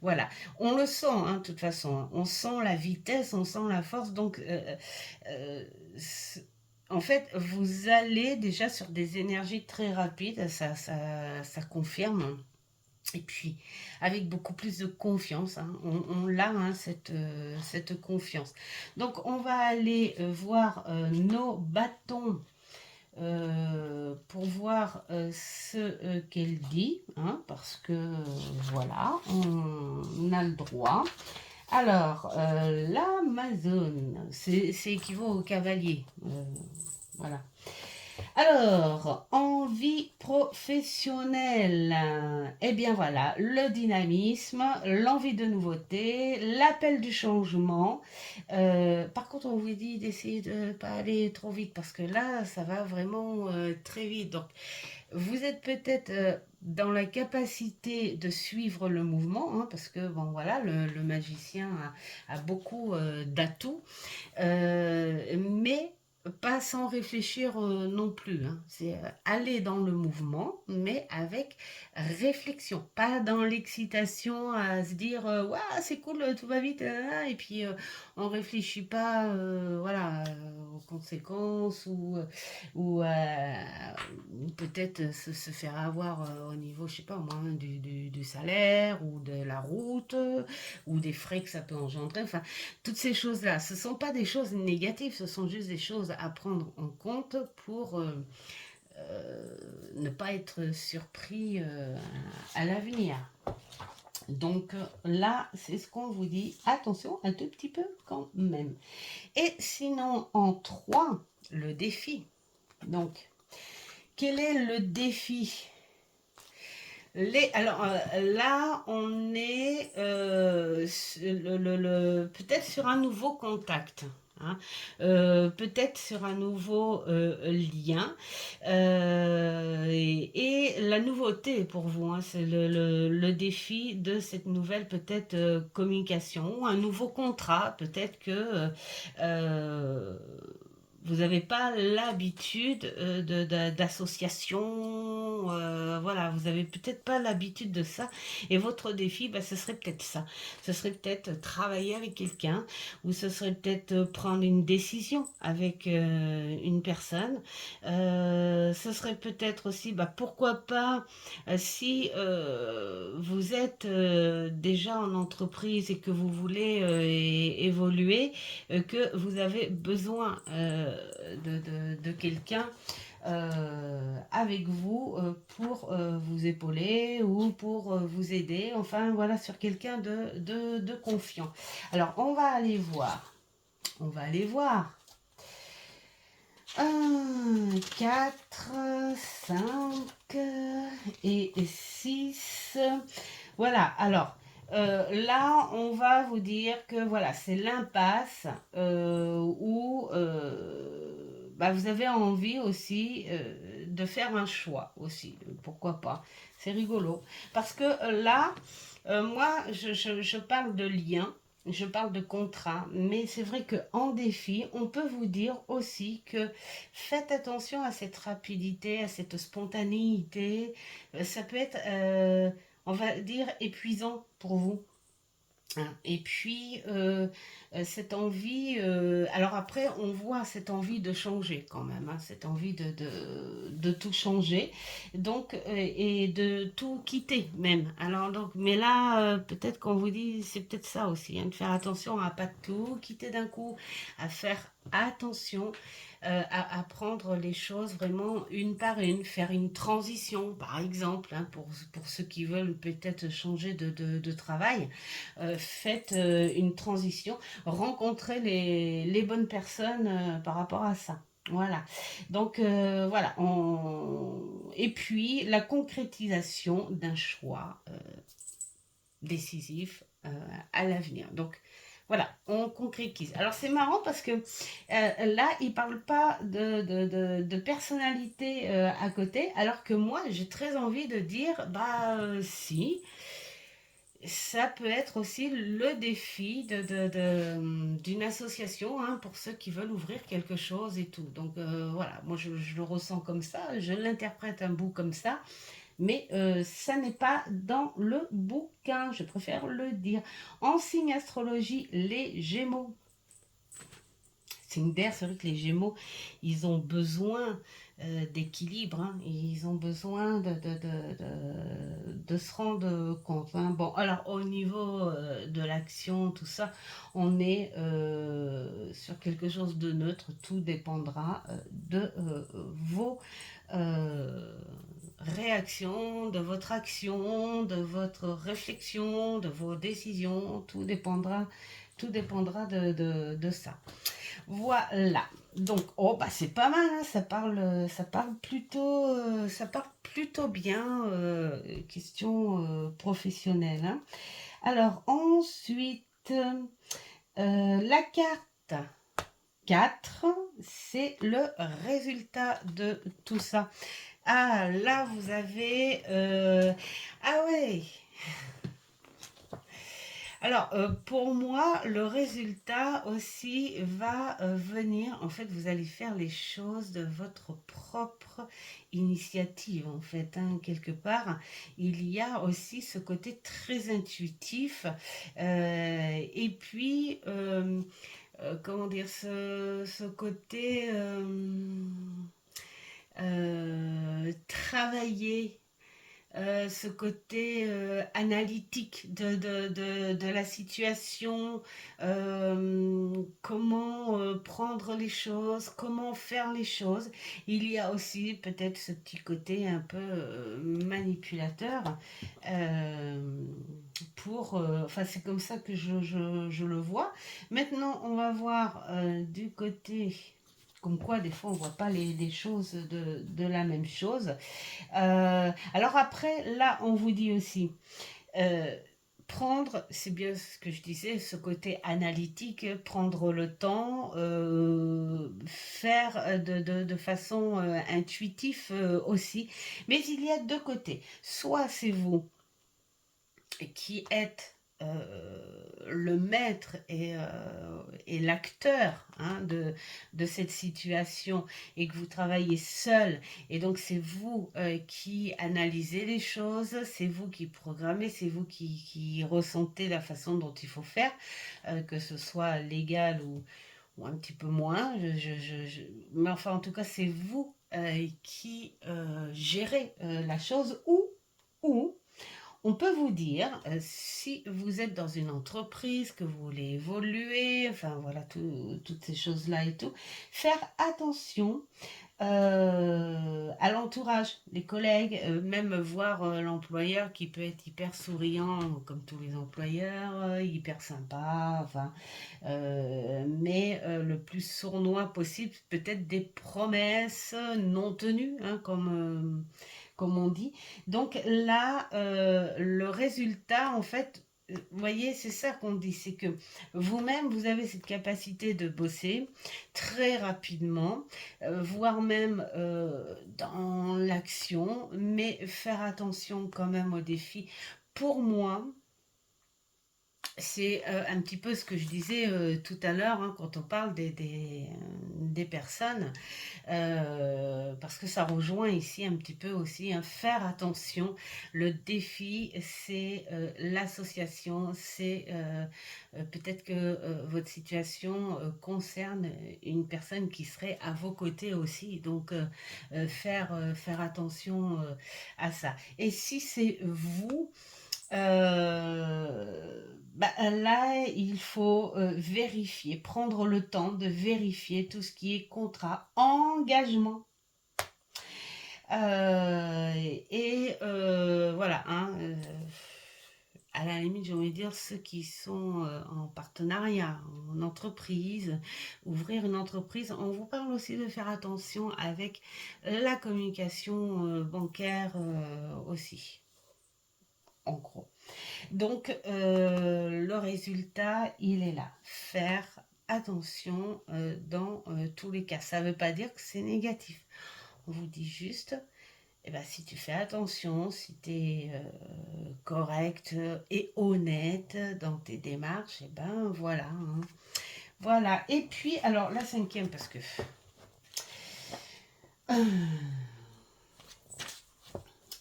voilà. On le sent, hein, de toute façon, hein. On sent la vitesse, on sent la force, donc euh, en fait, vous allez déjà sur des énergies très rapides, ça confirme. Et puis, avec beaucoup plus de confiance, hein, on l'a, hein, cette confiance. Donc, on va aller voir nos bâtons pour voir ce qu'elle dit, hein, parce que voilà, on a le droit. Alors, l'Amazone, c'est équivaut au cavalier. Voilà. Alors, en vie professionnelle, eh bien voilà, le dynamisme, l'envie de nouveauté, l'appel du changement. Par contre, on vous dit d'essayer de ne pas aller trop vite parce que là, ça va vraiment très vite. Donc, vous êtes peut-être dans la capacité de suivre le mouvement, hein, parce que bon voilà, le magicien a beaucoup d'atouts, mais pas sans réfléchir non plus, hein. C'est aller dans le mouvement, mais avec réflexion, pas dans l'excitation à se dire ouais c'est cool, tout va vite, et puis on réfléchit pas voilà aux conséquences ou peut-être se faire avoir au niveau, je sais pas moi, du salaire ou de la route ou des frais que ça peut engendrer. Enfin, toutes ces choses-là, ce ne sont pas des choses négatives, ce sont juste des choses à prendre en compte pour ne pas être surpris à l'avenir. Donc là, c'est ce qu'on vous dit. Attention, un tout petit peu quand même. Et sinon, en 3, le défi. Donc, quel est le défi? Alors là, on est peut-être sur un nouveau contact. Hein. Peut-être sur un nouveau lien. Et la nouveauté pour vous, hein, c'est le défi de cette nouvelle peut-être communication, un nouveau contrat. Peut-être que vous n'avez pas l'habitude d'association, voilà, vous n'avez peut-être pas l'habitude de ça, et votre défi, bah, ce serait peut-être ça, ce serait peut-être travailler avec quelqu'un, ou ce serait peut-être prendre une décision avec une personne, ce serait peut-être aussi, bah, pourquoi pas, si vous êtes déjà en entreprise et que vous voulez évoluer, que vous avez besoin de quelqu'un avec vous pour vous épauler ou pour vous aider, enfin voilà, sur quelqu'un de confiant. Alors on va aller voir, on va aller voir. 1, 4, 5 et 6. Voilà, alors là, on va vous dire que voilà, c'est l'impasse où bah, vous avez envie aussi de faire un choix aussi. Pourquoi pas? C'est rigolo. Parce que là, moi, je parle de lien. Je parle de contrat, mais c'est vrai qu'en défi, on peut vous dire aussi que faites attention à cette rapidité, à cette spontanéité. Ça peut être, on va dire, épuisant pour vous. Hein. Et puis, cette envie, alors après, on voit cette envie de changer quand même, hein, cette envie de tout changer, donc, et de tout quitter même. Alors, donc, mais là, peut-être qu'on vous dit, c'est peut-être ça aussi, hein, de faire attention à pas tout quitter d'un coup, à faire attention à prendre les choses vraiment une par une, faire une transition, par exemple, hein, pour ceux qui veulent peut-être changer de travail, faites une transition, rencontrez les bonnes personnes par rapport à ça. Voilà. Donc voilà. Et puis la concrétisation d'un choix décisif à l'avenir. Donc voilà, on concrétise. Alors c'est marrant parce que là, il ne parle pas de personnalité à côté, alors que moi, j'ai très envie de dire, bah si, ça peut être aussi le défi d'une association, hein, pour ceux qui veulent ouvrir quelque chose et tout. Donc voilà, moi je le ressens comme ça, je l'interprète un bout comme ça, mais ça n'est pas dans le bouquin, je préfère le dire. En signe astrologie, les Gémeaux. Signe d'air, c'est vrai que les Gémeaux, ils ont besoin d'équilibre, hein, ils ont besoin de se rendre compte. Hein. Bon, alors au niveau de l'action, tout ça, on est sur quelque chose de neutre, tout dépendra de vos réactions, de votre action, de votre réflexion, de vos décisions, tout dépendra Tout dépendra de ça. Voilà. Donc, oh, bah, c'est pas mal, hein, ça parle plutôt bien, question professionnelle, hein. Alors, ensuite, la carte 4, c'est le résultat de tout ça. Ah, là, vous avez... ah ouais. Alors, pour moi, le résultat aussi va venir, en fait, vous allez faire les choses de votre propre initiative, en fait, hein, quelque part. Il y a aussi ce côté très intuitif, et puis, comment dire, ce côté travailler, ce côté analytique de la situation, comment prendre les choses, comment faire les choses. Il y a aussi peut-être ce petit côté un peu manipulateur, euh, enfin c'est comme ça que je le vois. Maintenant, on va voir du côté... Comme quoi, des fois, on ne voit pas les choses de la même chose. Alors après, là, on vous dit aussi, euh, prendre, c'est bien ce que je disais, ce côté analytique, prendre le temps, faire de façon intuitive aussi. Mais il y a deux côtés. Soit c'est vous qui êtes le maître et l'acteur, hein, de cette situation, et que vous travaillez seul, et donc c'est vous qui analysez les choses, c'est vous qui programmez, c'est vous qui ressentez la façon dont il faut faire, que ce soit légal ou un petit peu moins, mais enfin en tout cas c'est vous qui gérez la chose, ou on peut vous dire, si vous êtes dans une entreprise, que vous voulez évoluer, enfin voilà, toutes ces choses-là et tout, faire attention à l'entourage, les collègues, même voir l'employeur qui peut être hyper souriant, comme tous les employeurs, hyper sympa, enfin, mais le plus sournois possible, peut-être des promesses non tenues, hein, comme on dit. Donc là, le résultat, en fait, vous voyez, c'est ça qu'on dit, c'est que vous-même, vous avez cette capacité de bosser très rapidement, voire même dans l'action, mais faire attention quand même aux défis. Pour moi, c'est un petit peu ce que je disais tout à l'heure, hein, quand on parle des personnes, parce que ça rejoint ici un petit peu aussi, hein, faire attention. Le défi, c'est l'association, c'est peut-être que votre situation concerne une personne qui serait à vos côtés aussi, donc faire attention à ça. Et si c'est vous, bah, là, il faut vérifier, prendre le temps de vérifier tout ce qui est contrat, engagement. Voilà, hein, à la limite, j'ai envie de dire ceux qui sont en partenariat, en entreprise, ouvrir une entreprise. On vous parle aussi de faire attention avec la communication bancaire aussi, en gros. Donc, le résultat, il est là. Faire attention dans tous les cas. Ça ne veut pas dire que c'est négatif. On vous dit juste, eh ben, si tu fais attention, si tu es correct et honnête dans tes démarches, et ben voilà, hein. Voilà. Et puis, alors la cinquième, parce que...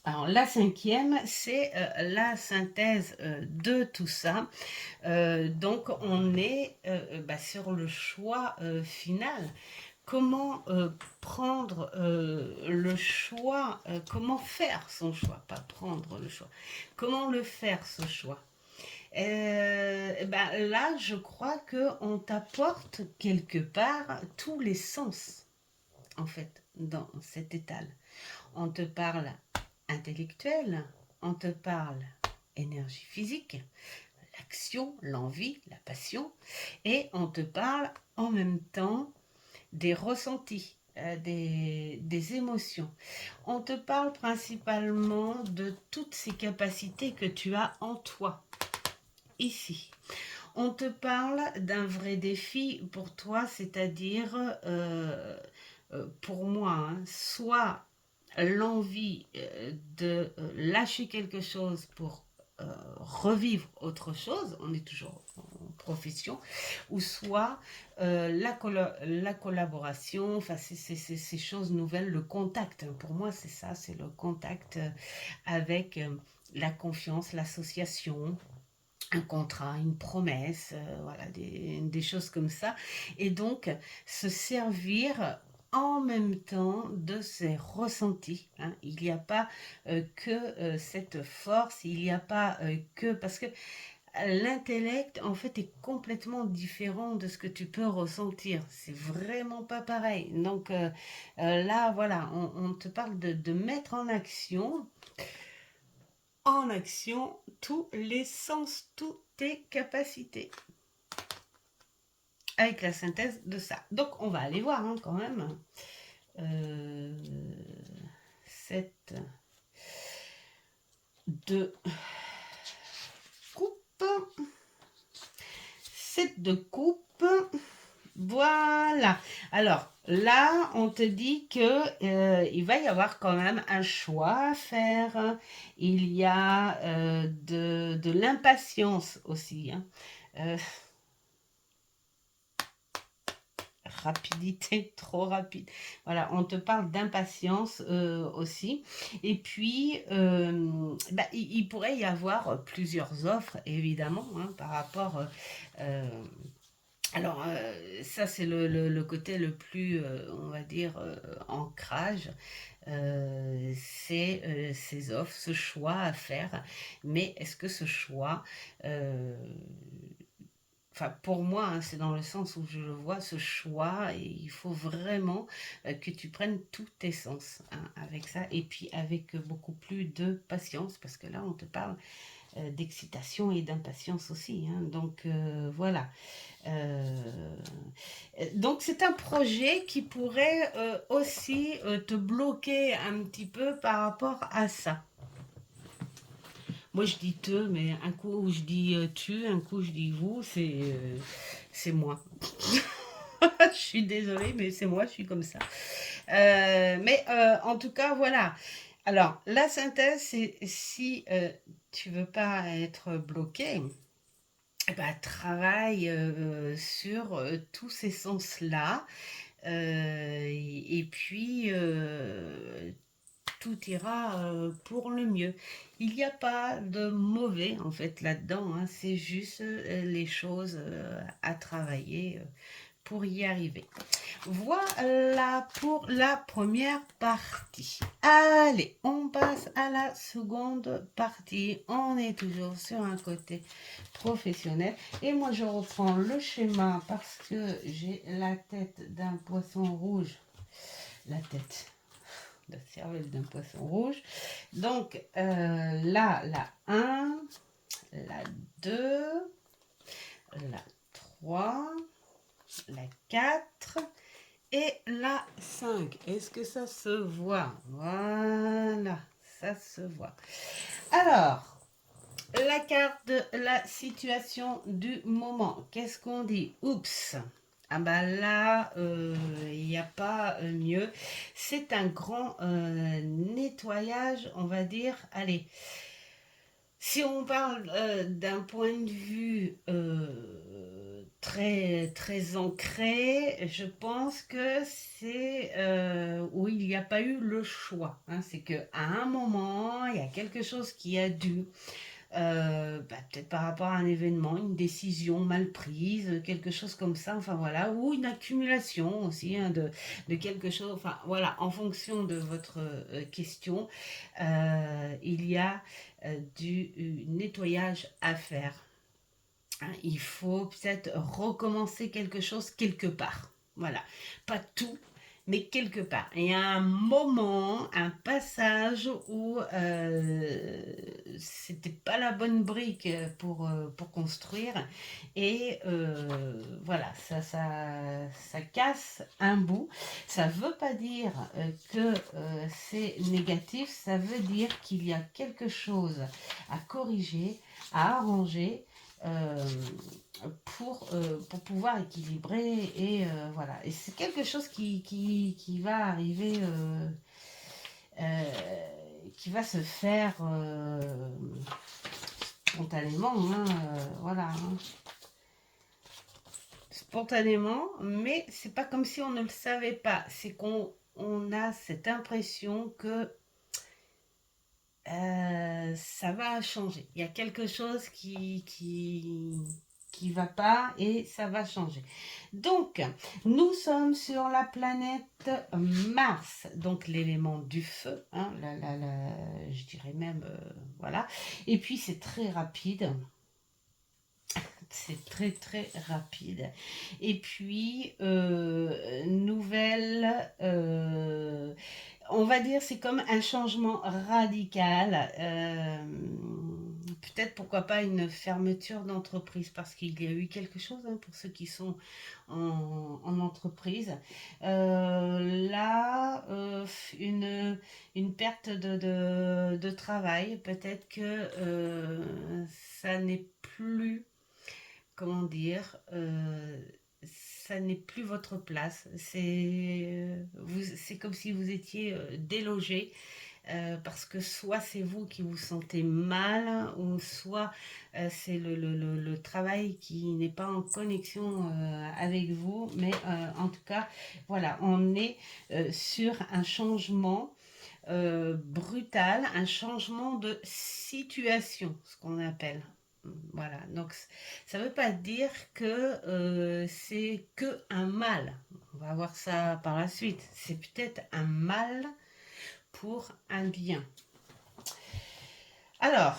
Alors, la cinquième, c'est la synthèse de tout ça. Donc, on est bah, sur le choix final. Comment prendre le choix, comment faire son choix, pas prendre le choix, comment le faire ce choix. Ben là, je crois qu'on t'apporte quelque part tous les sens, en fait, dans cet étal. On te parle intellectuel, on te parle énergie physique, l'action, l'envie, la passion, et on te parle en même temps des ressentis, des émotions. On te parle principalement de toutes ces capacités que tu as en toi, ici. On te parle d'un vrai défi pour toi, c'est-à-dire, pour moi, hein, soit l'envie de lâcher quelque chose pour revivre autre chose, on est toujours en profession, ou soit la collaboration, enfin ces choses nouvelles, le contact, hein, pour moi c'est ça, c'est le contact avec la confiance, l'association, un contrat, une promesse, voilà, des choses comme ça. Et donc, se servir en même temps de ces ressentis, hein. Il n'y a pas que cette force, il n'y a pas que... Parce que l'intellect, en fait, est complètement différent de ce que tu peux ressentir. C'est vraiment pas pareil. Donc là, voilà, on te parle de mettre en action tous les sens, toutes tes capacités. Avec la synthèse de ça. Donc, on va aller voir hein, quand même. 7 de coupe. 7 de coupe. Voilà. Alors, là, on te dit que il va y avoir quand même un choix à faire. Il y a de l'impatience aussi. Hein. Rapidité, trop rapide. Voilà, on te parle d'impatience aussi. Et puis, il pourrait y avoir plusieurs offres, évidemment, hein, par rapport... alors, ça, c'est le côté le plus, on va dire, ancrage. C'est ces offres, ce choix à faire. Mais est-ce que ce choix... Enfin, pour moi, hein, c'est dans le sens où je le vois, ce choix, et il faut vraiment que tu prennes tous tes sens hein, avec ça, et puis avec beaucoup plus de patience, parce que là, on te parle d'excitation et d'impatience aussi. Hein, donc, voilà. Donc, c'est un projet qui pourrait aussi te bloquer un petit peu par rapport à ça. Moi, je dis te, mais un coup, je dis tu, un coup, je dis vous, c'est moi. Je suis désolée, mais c'est moi, je suis comme ça. Mais en tout cas, voilà. Alors, la synthèse, c'est si tu veux pas être bloqué, eh ben, travaille sur tous ces sens-là. Et puis, tout ira pour le mieux. Il n'y a pas de mauvais en fait là-dedans, hein. C'est juste les choses à travailler pour y arriver. Voilà pour la première partie. Allez, on passe à la seconde partie. On est toujours sur un côté professionnel. Et moi, je reprends le schéma parce que j'ai la tête d'un poisson rouge. La tête la cervelle d'un poisson rouge. Donc là, la 1, la 2, la 3, la 4 et la 5. Est-ce que ça se voit? Voilà, ça se voit. Alors, la carte de la situation du moment. Qu'est-ce qu'on dit? Oups! Ah bah là, il n'y a pas mieux. C'est un grand nettoyage, on va dire. Allez, si on parle d'un point de vue très, très ancré, je pense que c'est où il n'y a pas eu le choix. Hein. C'est qu'à un moment, il y a quelque chose qui a dû... peut-être par rapport à un événement, une décision mal prise, quelque chose comme ça, enfin voilà, ou une accumulation aussi hein, de quelque chose, enfin voilà, en fonction de votre question, il y a du nettoyage à faire. Hein, il faut peut-être recommencer quelque chose quelque part. Voilà, pas tout, mais quelque part. Il y a un moment, un passage où c'était pas la bonne brique pour construire. Et voilà, ça casse un bout. Ça veut pas dire que c'est négatif, ça veut dire qu'il y a quelque chose à corriger, à arranger. euh, pour pouvoir équilibrer et voilà. Et c'est quelque chose qui va arriver, qui va se faire spontanément, hein, voilà, hein. Spontanément, mais c'est pas comme si on ne le savait pas. C'est qu'on a cette impression que ça va changer. Il y a quelque chose qui va pas et ça va changer. Donc, nous sommes sur la planète Mars, donc l'élément du feu, hein, je dirais même, voilà. Et puis c'est très rapide. C'est très très rapide. Et puis, on va dire, c'est comme un changement radical. Peut-être pourquoi pas une fermeture d'entreprise, parce qu'il y a eu quelque chose, hein, pour ceux qui sont en entreprise. Là, une perte de travail. Peut-être que ça n'est plus, comment dire, ça n'est plus votre place. C'est comme si vous étiez délogé, parce que soit c'est vous qui vous sentez mal, ou soit c'est le travail qui n'est pas en connexion avec vous. Mais en tout cas, voilà, on est sur un changement brutal, un changement de situation, ce qu'on appelle. Voilà, donc ça ne veut pas dire que c'est que un mal. On va voir ça par la suite. C'est peut-être un mal pour un bien. Alors,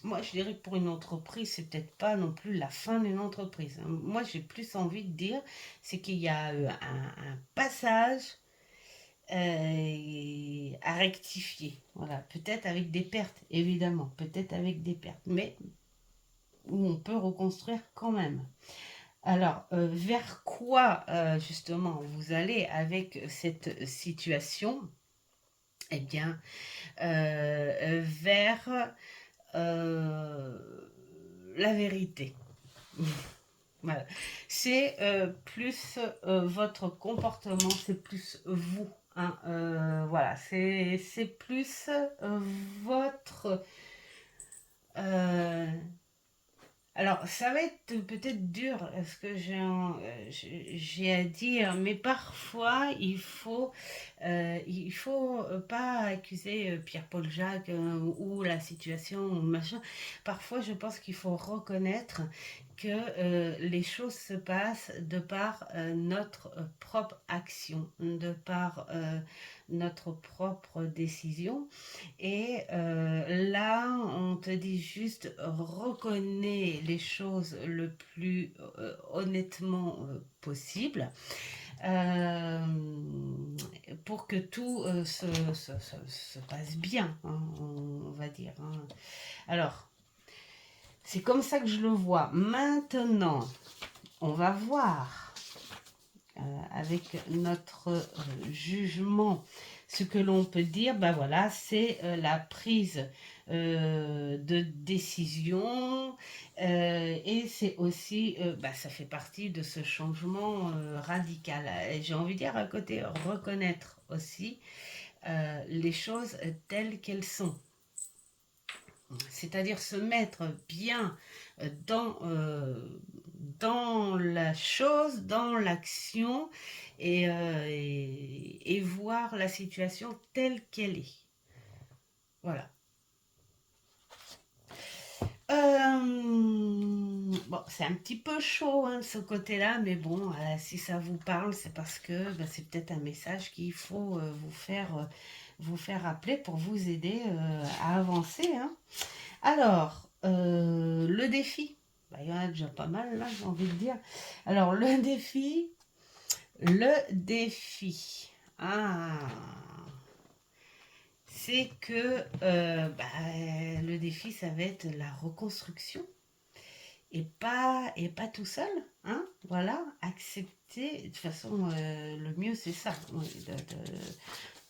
moi je dirais que pour une entreprise, c'est peut-être pas non plus la fin d'une entreprise, hein. Moi j'ai plus envie de dire, c'est qu'il y a un passage à rectifier. Voilà, peut-être avec des pertes, évidemment, peut-être avec des pertes, mais où on peut reconstruire quand même. Alors, vers quoi justement vous allez avec cette situation? Eh bien, vers euh, la vérité. Voilà. C'est plus votre comportement, c'est plus vous, hein, voilà, c'est plus votre... euh, alors, ça va être peut-être dur, ce que j'ai à dire, mais parfois, il faut pas accuser Pierre-Paul Jacques ou la situation ou machin. Parfois, je pense qu'il faut reconnaître que les choses se passent de par notre propre action, de par notre propre décision. Et là, on te dit juste, reconnais les choses le plus honnêtement possible, euh, pour que tout se passe bien, hein, on va dire, hein. Alors, c'est comme ça que je le vois. Maintenant, on va voir avec notre jugement ce que l'on peut dire. Ben voilà, c'est la prise de décision, et c'est aussi, ça fait partie de ce changement radical. Et j'ai envie de dire à côté, reconnaître aussi les choses telles qu'elles sont. C'est-à-dire se mettre bien dans la chose, dans l'action, et voir la situation telle qu'elle est. Voilà. Bon, c'est un petit peu chaud, hein, de ce côté-là, mais bon, si ça vous parle, c'est parce que c'est peut-être un message qu'il faut vous faire appeler pour vous aider à avancer, hein. Alors, le défi, il y en a déjà pas mal là, j'ai envie de dire. Alors, le défi, Ah, c'est que le défi, ça va être la reconstruction et pas tout seul, hein, voilà, accepter, de toute façon, le mieux c'est ça, oui,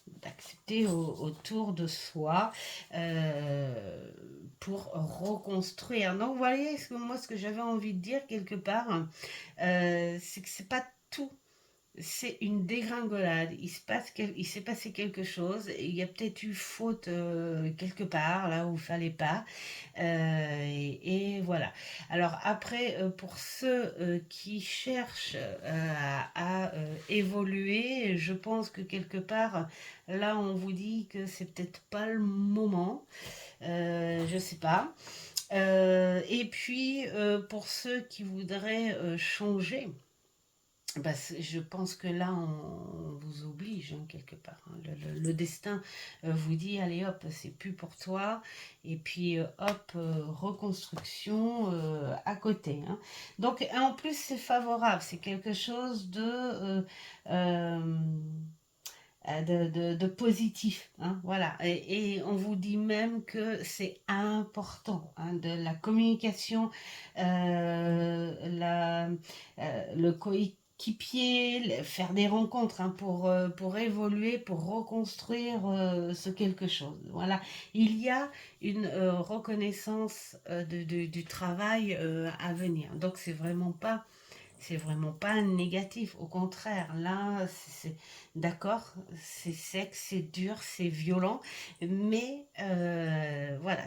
d'accepter autour de soi euh, pour reconstruire. Donc, vous voyez, moi, ce que j'avais envie de dire quelque part, c'est que c'est pas tout, c'est une dégringolade. Il s'est passé quelque chose. Il y a peut-être eu faute quelque part, là où il fallait pas. Et voilà. Alors après, pour ceux qui cherchent évoluer, je pense que quelque part, là, on vous dit que c'est peut-être pas le moment. Je sais pas. Et puis, pour ceux qui voudraient changer, bah, je pense que là, on vous oblige, hein, quelque part, hein. Le destin vous dit, allez hop, c'est plus pour toi. Et puis, hop, reconstruction à côté, hein. Donc, en plus, c'est favorable. C'est quelque chose euh, de positif, hein, voilà. Et on vous dit même que c'est important, hein, de la communication, le coéquipier, faire des rencontres, hein, pour évoluer, pour reconstruire ce quelque chose. Voilà, il y a une reconnaissance du travail à venir. Donc c'est vraiment pas négatif, au contraire, là, d'accord, c'est sec, c'est dur, c'est violent, mais voilà,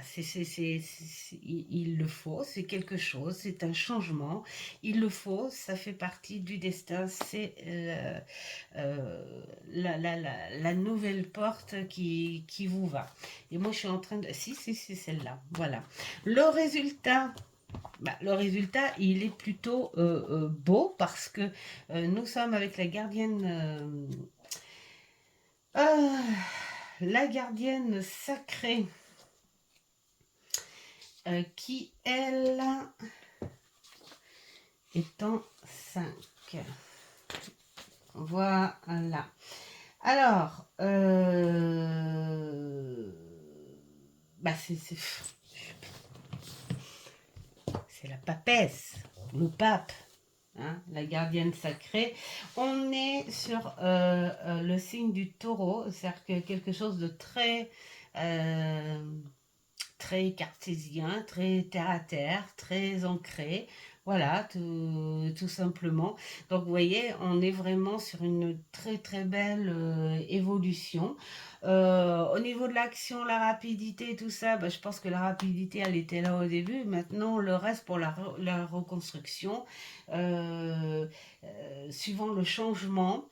il le faut, c'est quelque chose, c'est un changement, il le faut, ça fait partie du destin, c'est la nouvelle porte qui vous va. Et moi, je suis en train de... Si, c'est celle-là, voilà. Le résultat, le résultat, il est plutôt beau parce que nous sommes avec euh, la gardienne sacrée qui, elle, est en 5. Voilà. Alors, c'est la papesse, le pape. Hein, la gardienne sacrée. On est sur le signe du taureau, c'est-à-dire que quelque chose de euh, très cartésien, très terre à terre, très ancré. Voilà, tout simplement. Donc, vous voyez, on est vraiment sur une très très belle évolution. Au niveau de l'action, la rapidité, tout ça, je pense que la rapidité, elle était là au début. Maintenant, le reste pour la reconstruction, suivant le changement,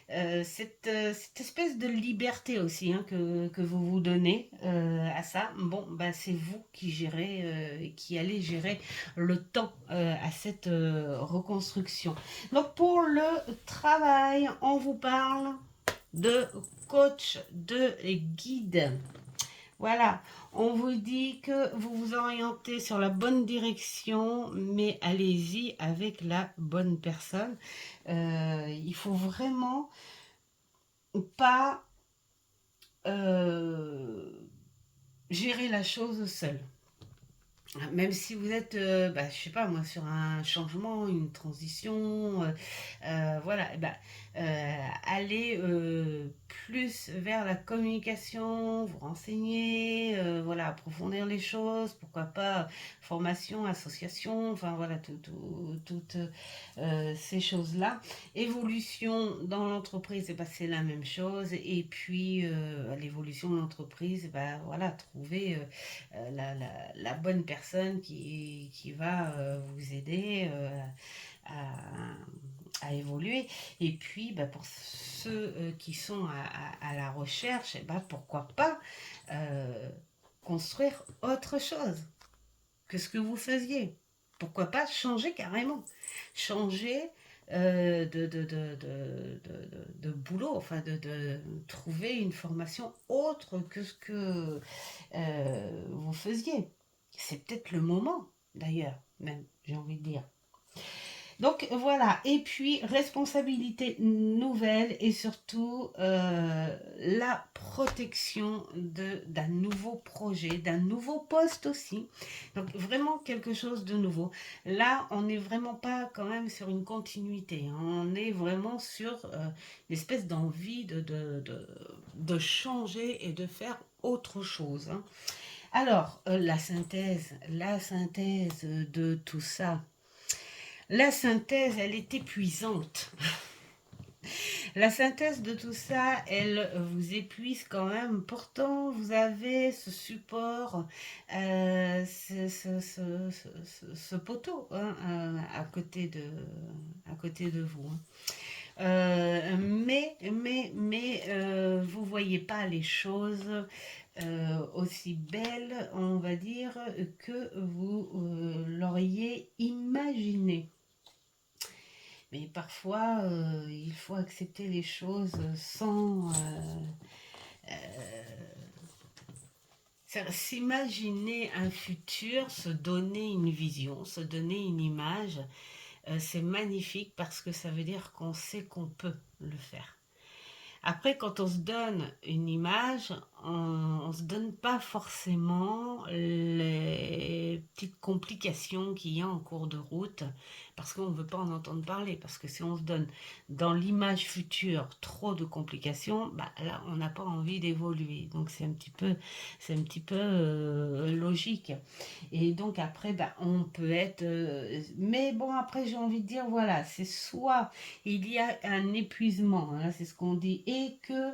cette espèce de liberté aussi, hein, que vous vous donnez à ça, bon, c'est vous qui gérez, qui allez gérer le temps à cette reconstruction. Donc pour le travail, on vous parle de coach, de guide. Voilà, on vous dit que vous vous orientez sur la bonne direction, mais allez-y avec la bonne personne. Il faut vraiment pas euh, gérer la chose seul. Même si vous êtes, je sais pas moi, sur un changement, une transition, voilà, allez plus vers la communication, vous renseigner, voilà, approfondir les choses, pourquoi pas formation, association, enfin voilà, toutes ces choses-là. Évolution dans l'entreprise, c'est la même chose, et puis l'évolution de l'entreprise, voilà, trouver la bonne personne qui va vous aider à évoluer. Et puis, pour ceux qui sont à la recherche, pourquoi pas construire autre chose que ce que vous faisiez. Pourquoi pas changer carrément. Changer de boulot, enfin de trouver une formation autre que ce que vous faisiez. C'est peut-être le moment, d'ailleurs, même, j'ai envie de dire. Donc voilà, et puis responsabilité nouvelle et surtout la protection d'un nouveau projet, d'un nouveau poste aussi. Donc vraiment quelque chose de nouveau. Là, on n'est vraiment pas quand même sur une continuité, hein. On est vraiment sur une espèce d'envie de changer et de faire autre chose, hein. Alors, la synthèse de tout ça. La synthèse, elle est épuisante. La synthèse de tout ça, elle vous épuise quand même. Pourtant, vous avez ce support, ce poteau, hein, à côté de vous, hein. Vous voyez pas les choses aussi belles, on va dire, que vous l'auriez imaginé. Mais parfois, il faut accepter les choses sans s'imaginer un futur, se donner une vision, se donner une image. C'est magnifique parce que ça veut dire qu'on sait qu'on peut le faire. Après, quand on se donne une image, on ne se donne pas forcément les petites complications qu'il y a en cours de route, parce qu'on ne veut pas en entendre parler. Parce que si on se donne dans l'image future trop de complications, bah là, on n'a pas envie d'évoluer. Donc c'est un petit peu logique. Et donc après, bah, on peut être... mais bon, après, j'ai envie de dire, voilà, c'est soit il y a un épuisement, hein, c'est ce qu'on dit, et que,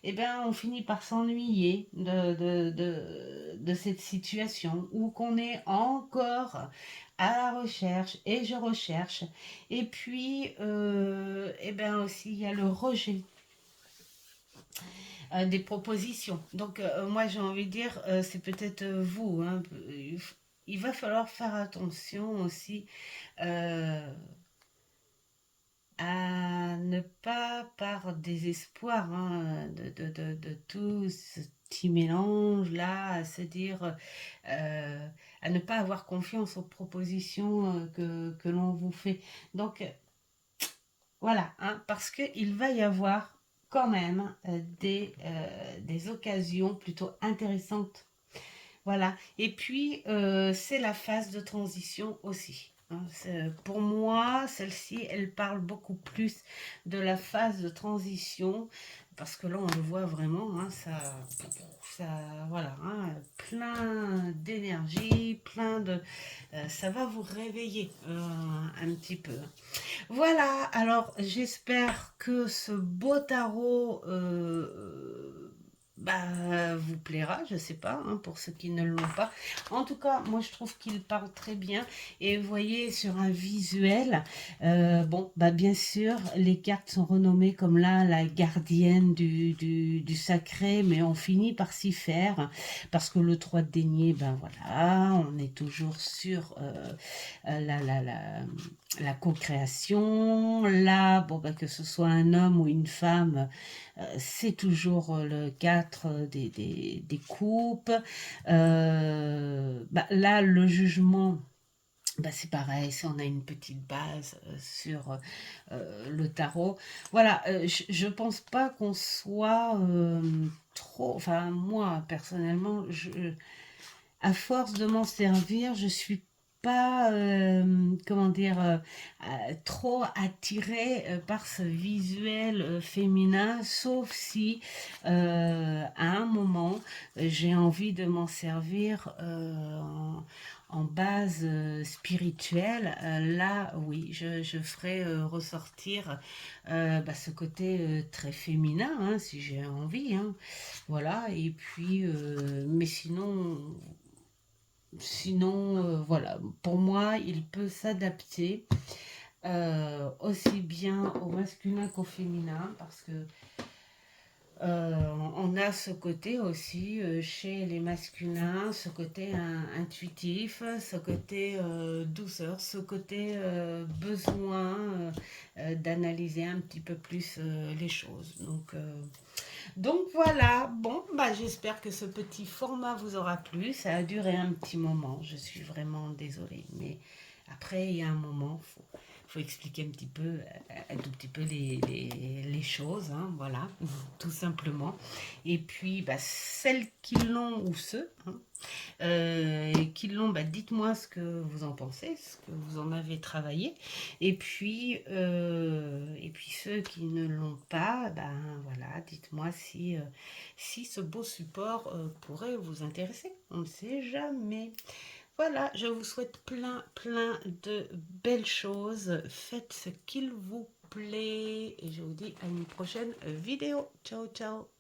eh ben, on finit par s'ennuyer de cette situation, ou qu'on est encore à la recherche, et je recherche, et puis, eh ben aussi, il y a le rejet des propositions. Donc, moi, j'ai envie de dire, c'est peut-être vous, hein, il va falloir faire attention aussi euh, à ne pas, par désespoir, hein, de tout ce petit mélange-là, à se dire, à ne pas avoir confiance aux propositions que l'on vous fait. Donc, voilà, hein, parce qu'il va y avoir quand même des occasions plutôt intéressantes. Voilà. Et puis, c'est la phase de transition aussi, hein. Pour moi, celle-ci, elle parle beaucoup plus de la phase de transition, parce que là, on le voit vraiment, hein, ça, voilà, hein, plein d'énergie, ça va vous réveiller un petit peu. Voilà, alors j'espère que ce beau tarot vous plaira, je sais pas, hein, pour ceux qui ne l'ont pas. En tout cas, moi je trouve qu'il parle très bien. Et vous voyez, sur un visuel, bon, bah bien sûr, les cartes sont renommées comme là la gardienne du sacré, mais on finit par s'y faire, parce que le 3 de denier, ben voilà, on est toujours sur euh, la, la, la, la co-création. Là, bon, bah, que ce soit un homme ou une femme, c'est toujours le 4 des coupes. Là, le jugement, bah, c'est pareil, si on a une petite base sur le tarot. Voilà, je pense pas qu'on soit trop... Enfin, moi, personnellement, à force de m'en servir, je suis pas, comment dire, trop attirée par ce visuel féminin, sauf si à un moment j'ai envie de m'en servir en base spirituelle. Là, oui, je ferai ressortir ce côté très féminin, hein, si j'ai envie, hein. Voilà, et puis, mais sinon, voilà, pour moi, il peut s'adapter aussi bien au masculin qu'au féminin, parce que on a ce côté aussi chez les masculins, ce côté intuitif, ce côté douceur, ce côté besoin d'analyser un petit peu plus les choses. Donc voilà, bon, bah, j'espère que ce petit format vous aura plu. Ça a duré un petit moment, je suis vraiment désolée. Mais après, il y a un moment, faut expliquer un tout petit peu les choses, hein, voilà, tout simplement. Et puis, bah, celles qui l'ont ou ceux qui l'ont, bah, dites-moi ce que vous en pensez, ce que vous en avez travaillé. Et puis ceux qui ne l'ont pas, ben voilà, dites-moi si ce beau support pourrait vous intéresser. On ne sait jamais. Voilà, je vous souhaite plein de belles choses. Faites ce qu'il vous plaît. Et je vous dis à une prochaine vidéo. Ciao, ciao.